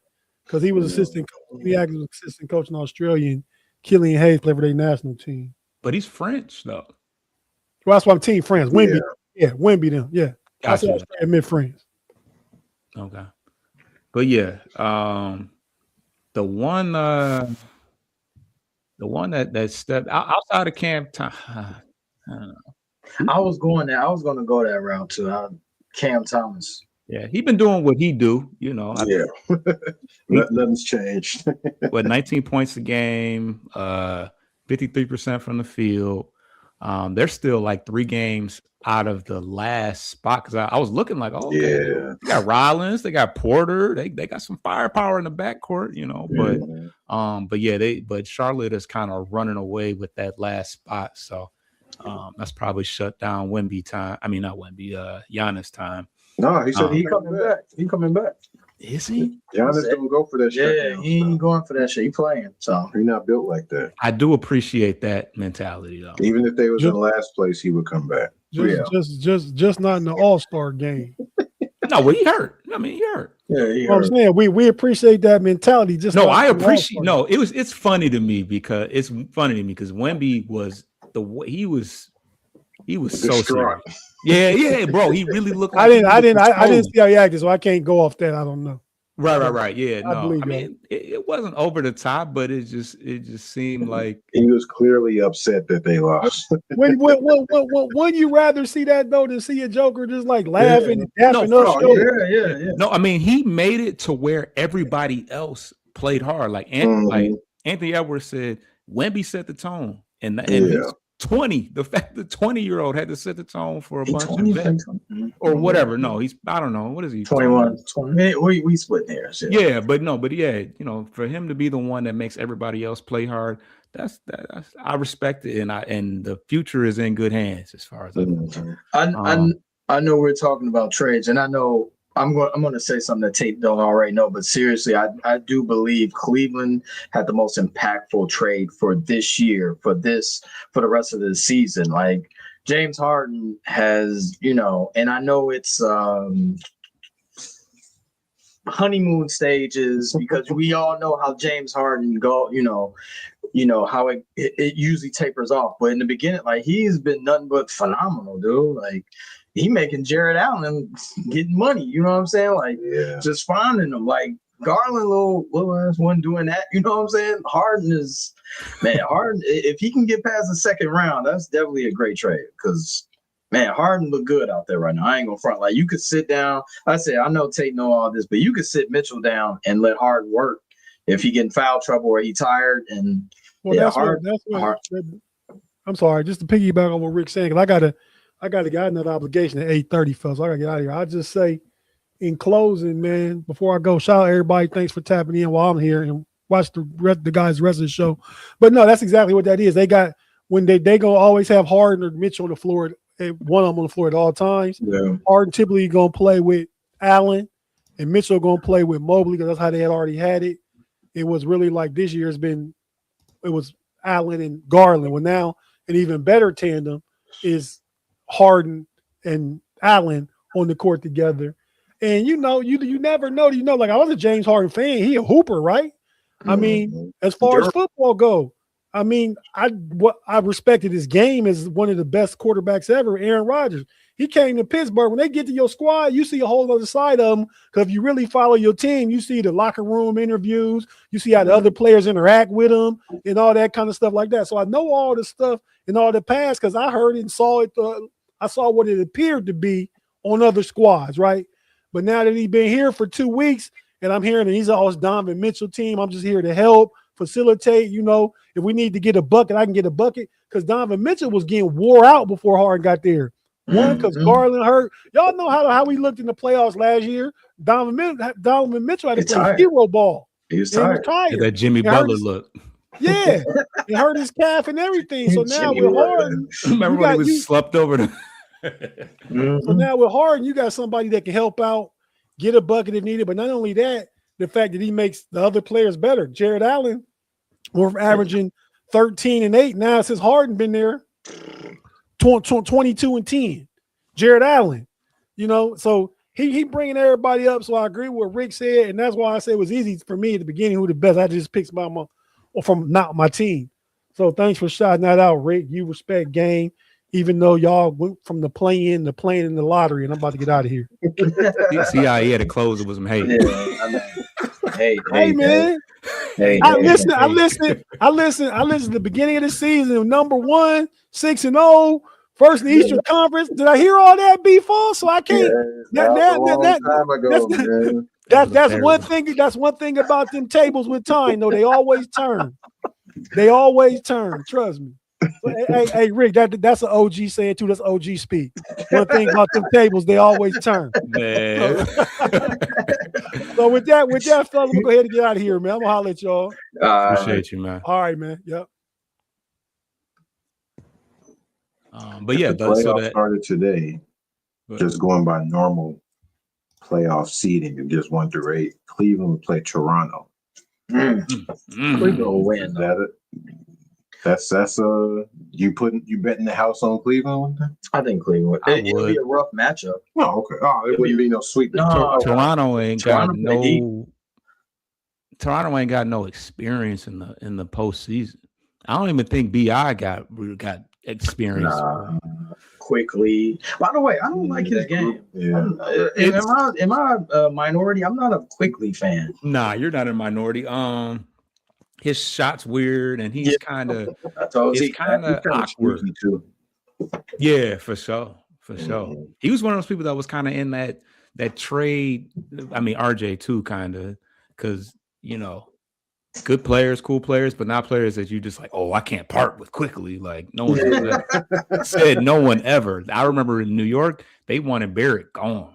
because he was assistant coach. Kenny Atkinson was assistant coach in Australia, and Killian Hayes played for their national team. But he's French though. Well, that's why I'm Team France. Wemby, Wemby them. Yeah, that's gotcha. Australia mid France. Okay, but yeah, the one that stepped outside of camp time. I don't know. I was going to go that route too. Cam Thomas. Yeah, he been doing what he do. Nothing's changed. 19 points a game, 53% from the field. They're still like 3 games out of the last spot because I was looking like, they got Rollins, they got Porter, they got some firepower in the backcourt, but Charlotte is kind of running away with that last spot, so that's probably shut down Wemby time. I mean, not Wemby, Giannis time. No, he said he coming back. He coming back. Is he? Giannis don't go for that shit. Yeah, he ain't going for that shit. He playing, so he's not built like that. I do appreciate that mentality, though. Even if they was in last place, he would come back. Just not in the All-Star game. No, well, he hurt. I mean, he hurt. Yeah, he hurt. I'm saying we appreciate that mentality. I appreciate. No, it's funny to me because Wemby was he was so serious. Yeah, bro. He really looked. Like I didn't see how he acted, so I can't go off that. I don't know. Right. Yeah, no. I mean, it wasn't over the top, but it just seemed like he was clearly upset that they lost. Wouldn't you rather see that though than see a Joker just like laughing and dapping up? Yeah. No, I mean he made it to where everybody else played hard. Like Anthony Edwards said, Wemby set the tone, and he's 20. The fact the 20-year-old had to set the tone for a bunch of vets or whatever. No, I don't know. What is he? 21. 20. We split there. So. Yeah, but for him to be the one that makes everybody else play hard, that's I respect it, and the future is in good hands as far as I know we're talking about trades, and I know I'm going to say something that Tate don't already know, but seriously, I do believe Cleveland had the most impactful trade for this year, for the rest of the season. Like James Harden has, and I know it's honeymoon stages because we all know how James Harden go. How it usually tapers off. But in the beginning, like he's been nothing but phenomenal, dude. Like he making Jared Allen getting money. You know what I'm saying? Like just finding them. Like Garland, little ass one doing that. You know what I'm saying? Harden, if he can get past the second round, that's definitely a great trade because. Man, Harden look good out there right now. I ain't gonna front. Like you could sit down. I know Tate know all this, but you could sit Mitchell down and let Harden work if he get in foul trouble or he tired. And that's what. I'm sorry, just to piggyback on what Rick's saying, because I got another obligation at 8:30, fellas. I gotta get out of here. I just say, in closing, man, before I go, shout out everybody. Thanks for tapping in while I'm here and watch the guys' rest of the show. But no, that's exactly what that is. They got when they gonna always have Harden or Mitchell on the floor. One of them on the floor at all times. Yeah. Harden typically going to play with Allen, and Mitchell going to play with Mobley because that's how they had already had it. It was really like this year it was Allen and Garland. Well, now an even better tandem is Harden and Allen on the court together. And you never know. Like I was a James Harden fan. He a hooper, right? I mean, as far as football go. I mean, I respected his game as one of the best quarterbacks ever, Aaron Rodgers. He came to Pittsburgh. When they get to your squad, you see a whole other side of them because if you really follow your team, you see the locker room interviews, you see how the other players interact with them and all that kind of stuff like that. So I know all the stuff and all the past because I heard it and saw it. I saw what it appeared to be on other squads, right? But now that he's been here for 2 weeks and I'm hearing that he's always Donovan Mitchell team, I'm just here to help. Facilitate, if we need to get a bucket, I can get a bucket because Donovan Mitchell was getting wore out before Harden got there. One, because Garland hurt. Y'all know how we looked in the playoffs last year. Donovan Mitchell had to play hero ball. He was tired. That Jimmy Butler look. Yeah, it hurt his calf and everything. So now with Harden, remember when he was slept over the. So now with Harden, you got somebody that can help out, get a bucket if needed. But not only that. The fact that he makes the other players better. Jared Allen, we're averaging 13 and 8. Now since Harden been there, 22 and 10. Jared Allen, so he bringing everybody up. So I agree with what Rick said, and that's why I said it was easy for me at the beginning who the best. I just picked from not my team. So thanks for shouting that out, Rick. You respect game, even though y'all went from the play-in to playing in the lottery, and I'm about to get out of here. See how he had to close it with some hate. Hey, man. I listened to the beginning of the season, number 1, 6-0, first in the Eastern Conference. Did I hear all that before? So I can't. That's one thing. That's one thing about them tables with time, though. They always turn. Trust me. Hey, Rick, that's an OG saying too. That's OG speak. One thing about them tables, they always turn. Man. So with that, fella, we'll go ahead and get out of here, man. I'm gonna holler at y'all. Appreciate you, man. All right, man. Yep. But yeah, the playoffs started today. Just going by normal playoff seeding and just 1 through 8. Cleveland will play Toronto. Cleveland will win. That's you betting the house on Cleveland? I think Cleveland. It'll be a rough matchup. Oh, okay. Oh, it wouldn't be no sweep. No, Toronto ain't got no experience in the postseason. I don't even think BI got experience. Quickly. By the way, I don't like his game. Yeah. Am I a minority? I'm not a Quickly fan. Nah, you're not a minority. His shot's weird, and he's kind of awkward too. Yeah, for sure. He was one of those people that was kind of in that trade. I mean, RJ too, kind of, because good players, cool players, but not players that you just like. Oh, I can't part with quickly. Like no one said. No one ever. I remember in New York, they wanted Barrett gone.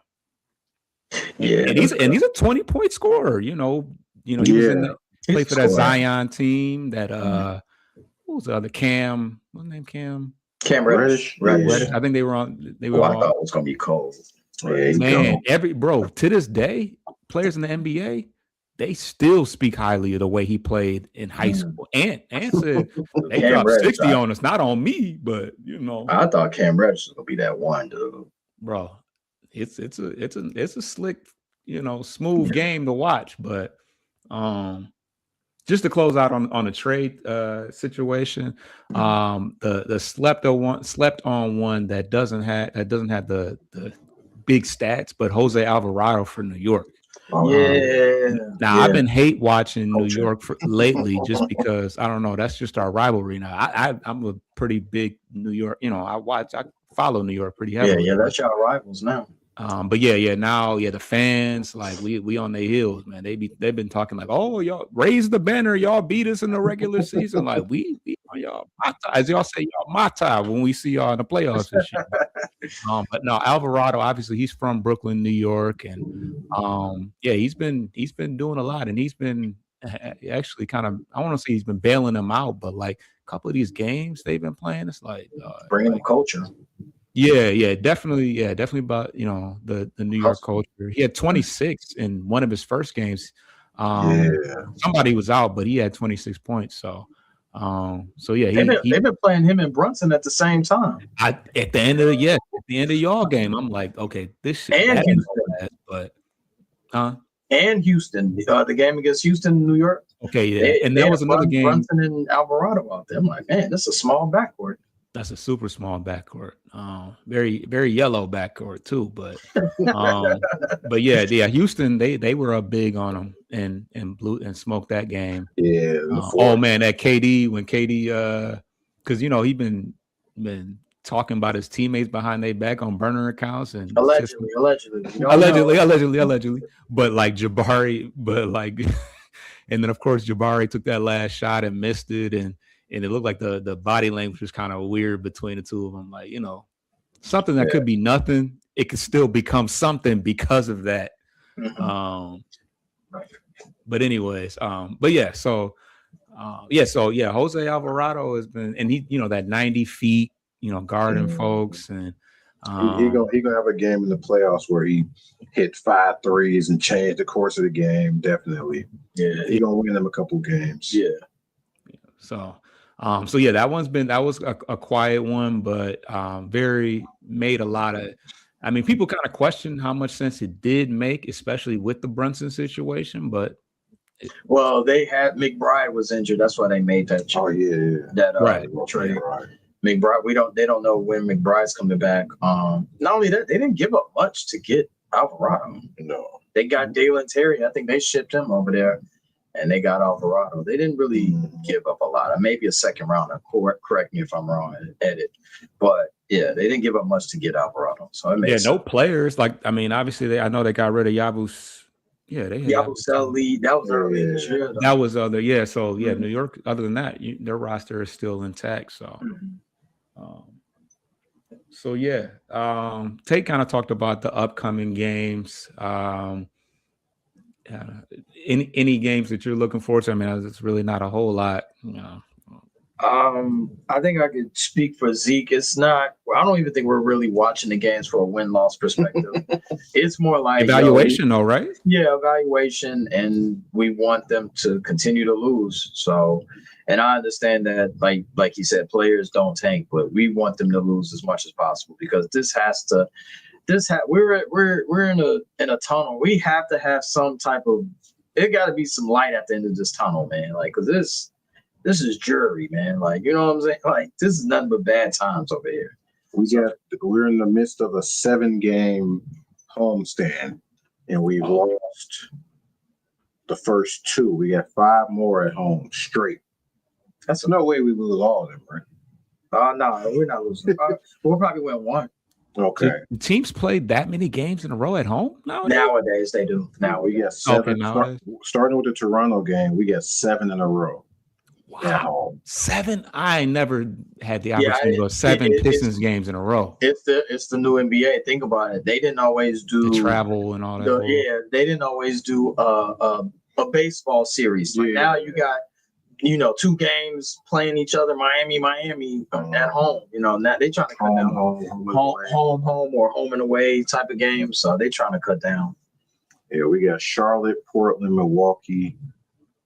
Yeah, and he's a 20-point scorer. He was in the. Played for that Zion team. That who was the other Cam? What's his name? Cam Reddish. I think they were on. I thought it was gonna be cold. Man, to this day, players in the NBA, they still speak highly of the way he played in high school. And said they dropped 60 on us, not on me, but I thought Cam Reddish was gonna be that one, dude. Bro, it's a slick. smooth game to watch. But just to close out on the trade situation, the slept on one that doesn't have the big stats, but Jose Alvarado for New York. Now I've been hate watching New York lately just because I don't know. That's just our rivalry now. I'm a pretty big New York. I follow New York pretty heavily. Yeah, that's your rivals now. But now the fans, like we on their heels, man. They've been talking like, oh, y'all raise the banner, y'all beat us in the regular season. Like we on y'all, as y'all say, y'all mata when we see y'all in the playoffs this year. But no, Alvarado, obviously he's from Brooklyn, New York, and he's been doing a lot, and he's been actually kind of, I want to say he's been bailing them out, but like a couple of these games they've been playing, it's like bringing the culture. Yeah, definitely about the New York culture. He had 26 in one of his first games. Somebody was out, but he had 26 points. So they've been playing him and Brunson at the same time. At the end of y'all game, I'm like, okay, this shit. And Houston, but and Houston, the game against Houston, New York. Okay, and there was another game. Brunson and Alvarado out there. I'm like, man, this is a small backcourt. That's a super small backcourt. Very, very yellow backcourt too. But Houston, they were up big on them and smoked that game. Yeah. Man, that KD because he been talking about his teammates behind their back on burner accounts and allegedly. But like Jabari, and then of course Jabari took that last shot and missed it, and it looked like the body language was kind of weird between the two of them. Like, something that could be nothing, it could still become something because of that. But anyways, Jose Alvarado has been, and he, that 90 feet, guarding folks, and he gonna have a game in the playoffs where he hit 5 threes and changed the course of the game. Definitely, he gonna win them a couple games. So that was a quiet one, but made a lot of. I mean, people kind of question how much sense it did make, especially with the Brunson situation. But they had McBride was injured. That's why they made that trade. Oh yeah, that trade. Right. McBride, they don't know when McBride's coming back. Not only that, they didn't give up much to get Alvarado. No, they got Dalen Terry. I think they shipped him over there, and they got Alvarado. They didn't really give up a lot. Maybe a second rounder. Correct me if I'm wrong. Edit, but they didn't give up much to get Alvarado. So it makes no players. Like, I mean, obviously I know they got rid of Yabus. Yeah, they had Yabusele. That was early this year. That was other. Yeah, so New York. Other than that, their roster is still intact. So. Tate kind of talked about the upcoming games. Any games that you're looking forward to? I mean, it's really not a whole lot. I think I could speak for Zeke. It's not. I don't even think we're really watching the games for a win-loss perspective. It's more like evaluation, though, right? Yeah, evaluation, and we want them to continue to lose. So. And I understand that, like you said, players don't tank, but we want them to lose as much as possible because we're in a tunnel. We have to have some type of. It got to be some light at the end of this tunnel, man. Like, cause this is jury, man. Like, you know what I'm saying? Like, this is nothing but bad times over here. We're in the midst of a 7-game homestand, and we lost the first 2. We got 5 more at home straight. That's no way we lose all of them, right? No, we're not losing. We'll probably win 1. Okay. The teams played that many games in a row at home nowadays. They do. Now we got 7. Starting with the Toronto game, we got 7 in a row. Wow, 7! I never had the opportunity to go 7 Pistons games in a row. It's the new NBA. Think about it. They didn't always do the travel and all that. They didn't always do a baseball series. Like now you got. 2 games playing each other, Miami at home. Now they trying to cut down home or home and away type of games. So they trying to cut down. Yeah, we got Charlotte, Portland, Milwaukee.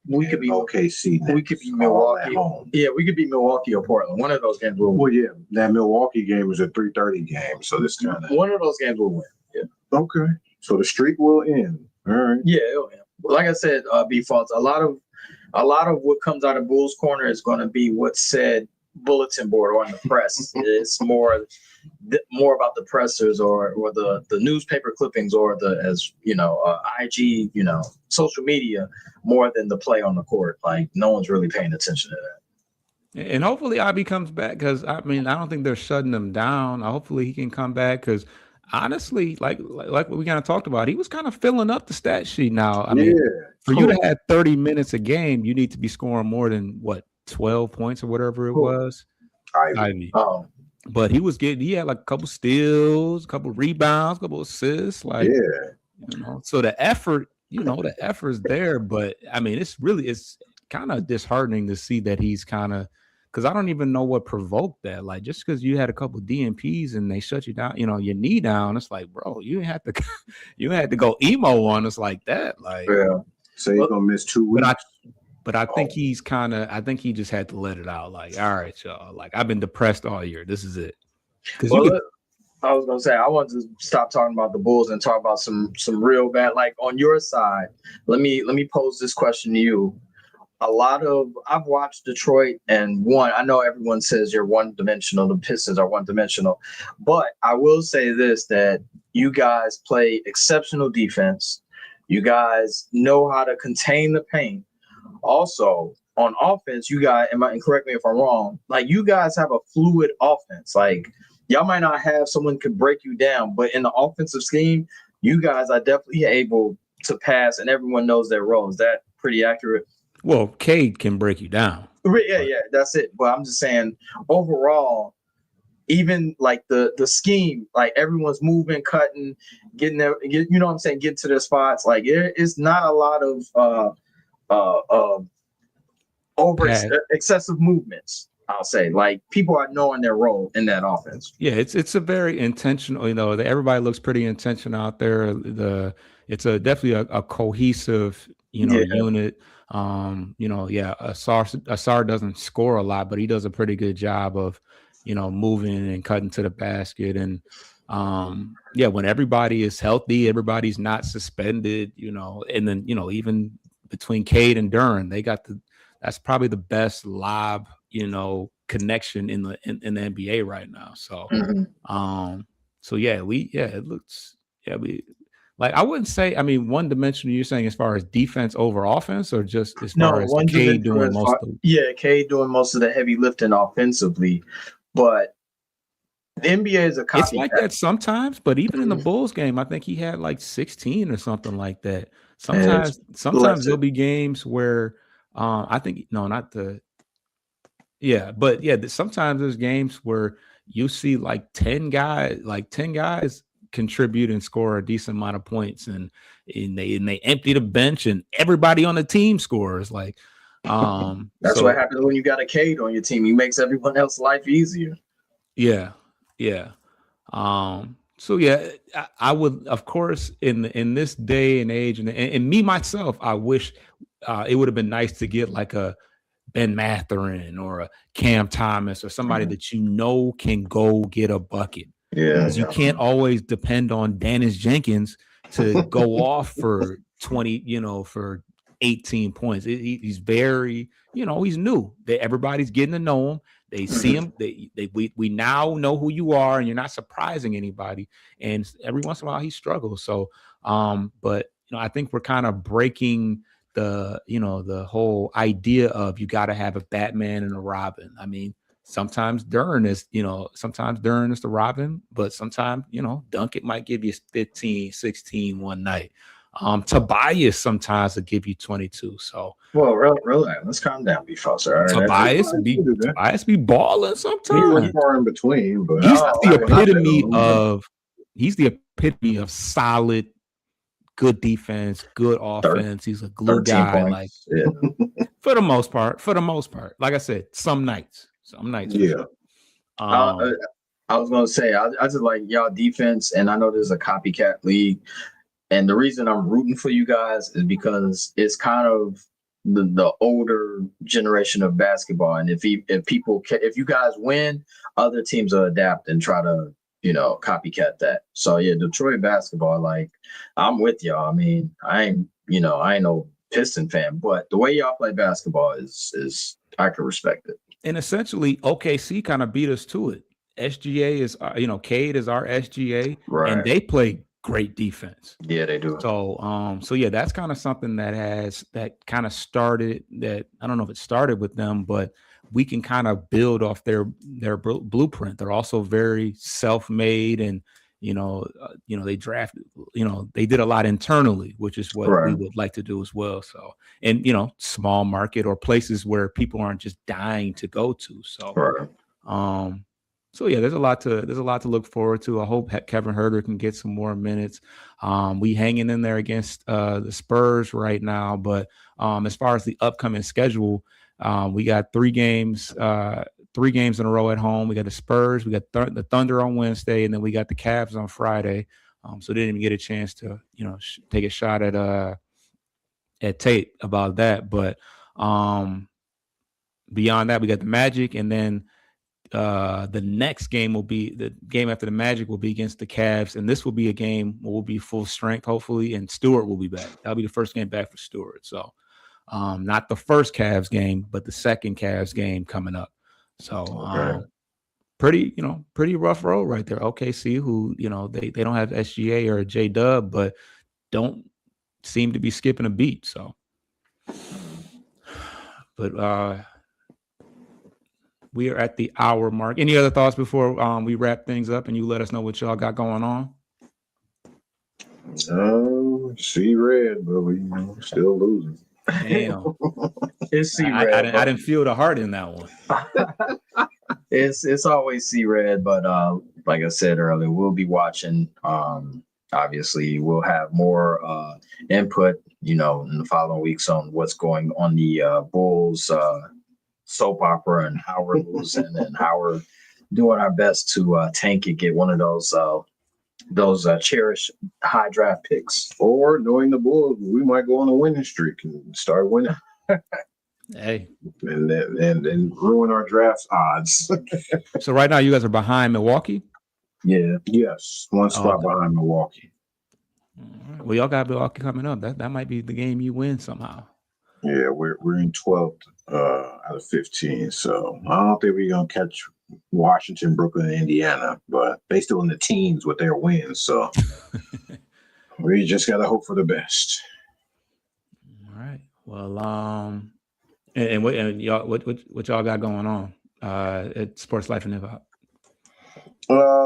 We could be OKC. We could be Milwaukee. Yeah, we could be Milwaukee or Portland. One of those games will win. Well, yeah, that Milwaukee game was a 3:30 game, so this kind of one of those games will win. Yeah. Okay, so the streak will end. All right. Yeah, like I said, B Falls. A lot of what comes out of Bulls corner is going to be what's said bulletin board or on the press. It's more about the pressers or the newspaper clippings or the IG social media more than the play on the court. Like no one's really paying attention to that. And hopefully Ivy comes back because I don't think they're shutting him down. Hopefully he can come back because honestly, like what we kind of talked about, he was kind of filling up the stat sheet now. I mean, for you to have 30 minutes a game, you need to be scoring more than 12 points or whatever it was. Ivy. Oh. But he had like a couple steals, a couple rebounds, a couple assists. So the effort, the effort's there. But I mean, it's kind of disheartening to see that he's kind of, because I don't even know what provoked that. Like, just because you had a couple DNPs and they shut you down, your knee down, it's like, bro, you had to go emo on us like that. Like, so you're gonna miss 2 weeks. But I think he just had to let it out. Like, all right, y'all. Like, I've been depressed all year. This is it. I was gonna say I want to stop talking about the Bulls and talk about some real bad. Like on your side, let me pose this question to you. I've watched Detroit, and I know everyone says you're one-dimensional. The Pistons are one-dimensional, but I will say this: that you guys play exceptional defense. You guys know how to contain the paint. Also, on offense, you guys, and correct me if I'm wrong, like you guys have a fluid offense. Like y'all might not have someone could break you down, but in the offensive scheme, you guys are definitely able to pass, and everyone knows their role. Is that pretty accurate? Well, Cade can break you down. Yeah, that's it. But I'm just saying, overall, even like the scheme, like everyone's moving, cutting, getting there, you know what I'm saying, get to their spots. Like it's not a lot of excessive movements. I'll say, like people are knowing their role in that offense. Yeah, it's a very intentional. Everybody looks pretty intentional out there. It's definitely a cohesive unit. Asar doesn't score a lot, but he does a pretty good job of moving and cutting to the basket. And when everybody is healthy, everybody's not suspended, and then even between Cade and Duren, that's probably the best lob connection in the NBA right now. So it looks I wouldn't say, one dimensional. You're saying as far as defense over offense, or just as far as Cade doing most of Cade doing most of the heavy lifting offensively, but the NBA is a copycat. It's like that sometimes, but even in the Bulls game, I think he had like 16 or something like that. Sometimes there'll be games where sometimes there's games where you see like 10 guys contribute and score a decent amount of points, and they empty the bench and everybody on the team scores. Like that's what happens when you got a Cade on your team. He makes everyone else's life easier. Yeah. I would, of course, in this day and age, and me myself, I wish it would have been nice to get like a Ben Mathurin or a Cam Thomas or somebody that can go get a bucket. Yeah, because you can't always depend on Dennis Jenkins to go off for 20, for 18 points. He's very, he's new. Everybody's getting to know him. They see him. We now know who you are, and you're not surprising anybody. And every once in a while, he struggles. So, but I think we're kind of breaking the whole idea of you got to have a Batman and a Robin. Sometimes Duren is the Robin, but sometimes, Duncan might give you 15, 16 one night. Tobias sometimes will give you 22. So, well, relax. Let's calm down, B-Falls. All right. Tobias be balling sometimes. He far in between, but he's the epitome of solid, good defense, good offense. He's a glue guy. For the most part. Like I said, some nights. Yeah. I was gonna say I just like y'all defense, and I know there's a copycat league, and the reason I'm rooting for you guys is because it's kind of the older generation of basketball, and if you guys win, other teams will adapt and try to copycat that. So yeah, Detroit basketball, like I'm with y'all. I mean, I ain't no Piston fan, but the way y'all play basketball is I can respect it. And essentially, OKC kind of beat us to it. SGA is, Cade is our SGA, Right. and they play great defense. Yeah, they do. So yeah, that's kind of something that kind of started. That I don't know if it started with them, but we can kind of build off their blueprint. They're also very self-made, and they drafted. They did a lot internally, which is what we would like to do as well. So, and small market or places where people aren't just dying to go to. So, So yeah, there's a lot to look forward to. I hope Kevin Huerter can get some more minutes. We hanging in there against the Spurs right now, but as far as the upcoming schedule, we got 3 games in a row at home. We got the Spurs, we got the Thunder on Wednesday, and then we got the Cavs on Friday. So didn't even get a chance to take a shot at Tate about that. But beyond that, we got the Magic, and then the next game will be the game after the Magic will be against the Cavs, and this will be a game where we'll be full strength, hopefully, and Stewart will be back. That'll be the first game back for Stewart. So not the first Cavs game, but the second Cavs game coming up. So pretty rough road right there. OKC, who they don't have SGA or J-Dub, but don't seem to be skipping a beat. So, but we are at the hour mark. Any other thoughts before we wrap things up and you let us know what y'all got going on? See red, but we still losing. Damn. It's see red. I didn't feel the heart in that one. It's always see red, but like I said earlier, we'll be watching. Obviously, we'll have more input, in the following weeks on what's going on the Bulls soap opera and how we're losing and how we're doing our best to tank it, get one of those cherished high draft picks. Or knowing the Bulls, we might go on a winning streak and start winning. Hey, and then ruin our draft odds. So right now you guys are behind Milwaukee? Yeah. Yes. One spot behind Milwaukee. Well, y'all got Milwaukee coming up. That might be the game you win somehow. Yeah, we're in 12th out of 15. So I don't think we're gonna catch Washington, Brooklyn, and Indiana, but they still in the teens with their wins. So we just gotta hope for the best. All right. Well, and y'all, what y'all got going on at Sports Life and Hip Hop?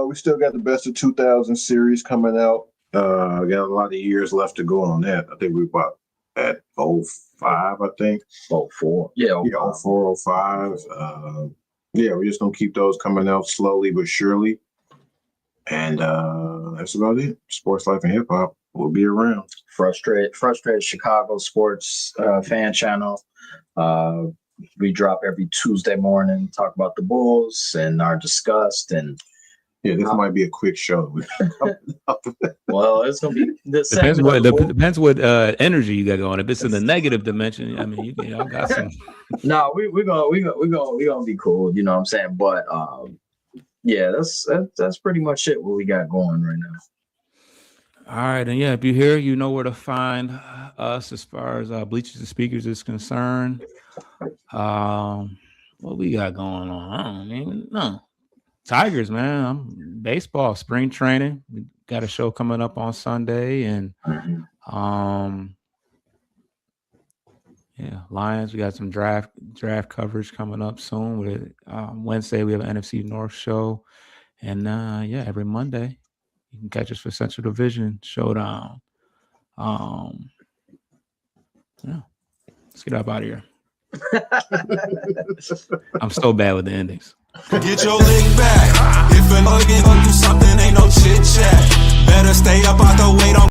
We still got the best of 2000 series coming out. Got a lot of years left to go on that. I think we're about at 05, I think. 04. Yeah, 04, 05. We're just gonna keep those coming out slowly but surely. And that's about it. Sports Life and Hip Hop will be around. Frustrated Chicago sports fan channel. We drop every Tuesday morning, talk about the Bulls and our disgust. And this might be a quick show. Well, it's gonna be the depends what energy you got going. If it's in the negative dimension, I mean, y'all got some. No, we're gonna be cool. You know what I'm saying? But that's pretty much it. What we got going right now. All right, and if you're here, you know where to find us as far as Bleachers and Speakers is concerned. What we got going on? I don't even know. Tigers, man. Baseball, spring training. We got a show coming up on Sunday, and Lions. We got some draft coverage coming up soon. With Wednesday, we have an NFC North show, and every Monday you can catch us for Central Division Showdown. Let's get up out of here. I'm so bad with the endings. Get your lick back. If a nugget do something, ain't no chit chat. Better stay up out the way. Don't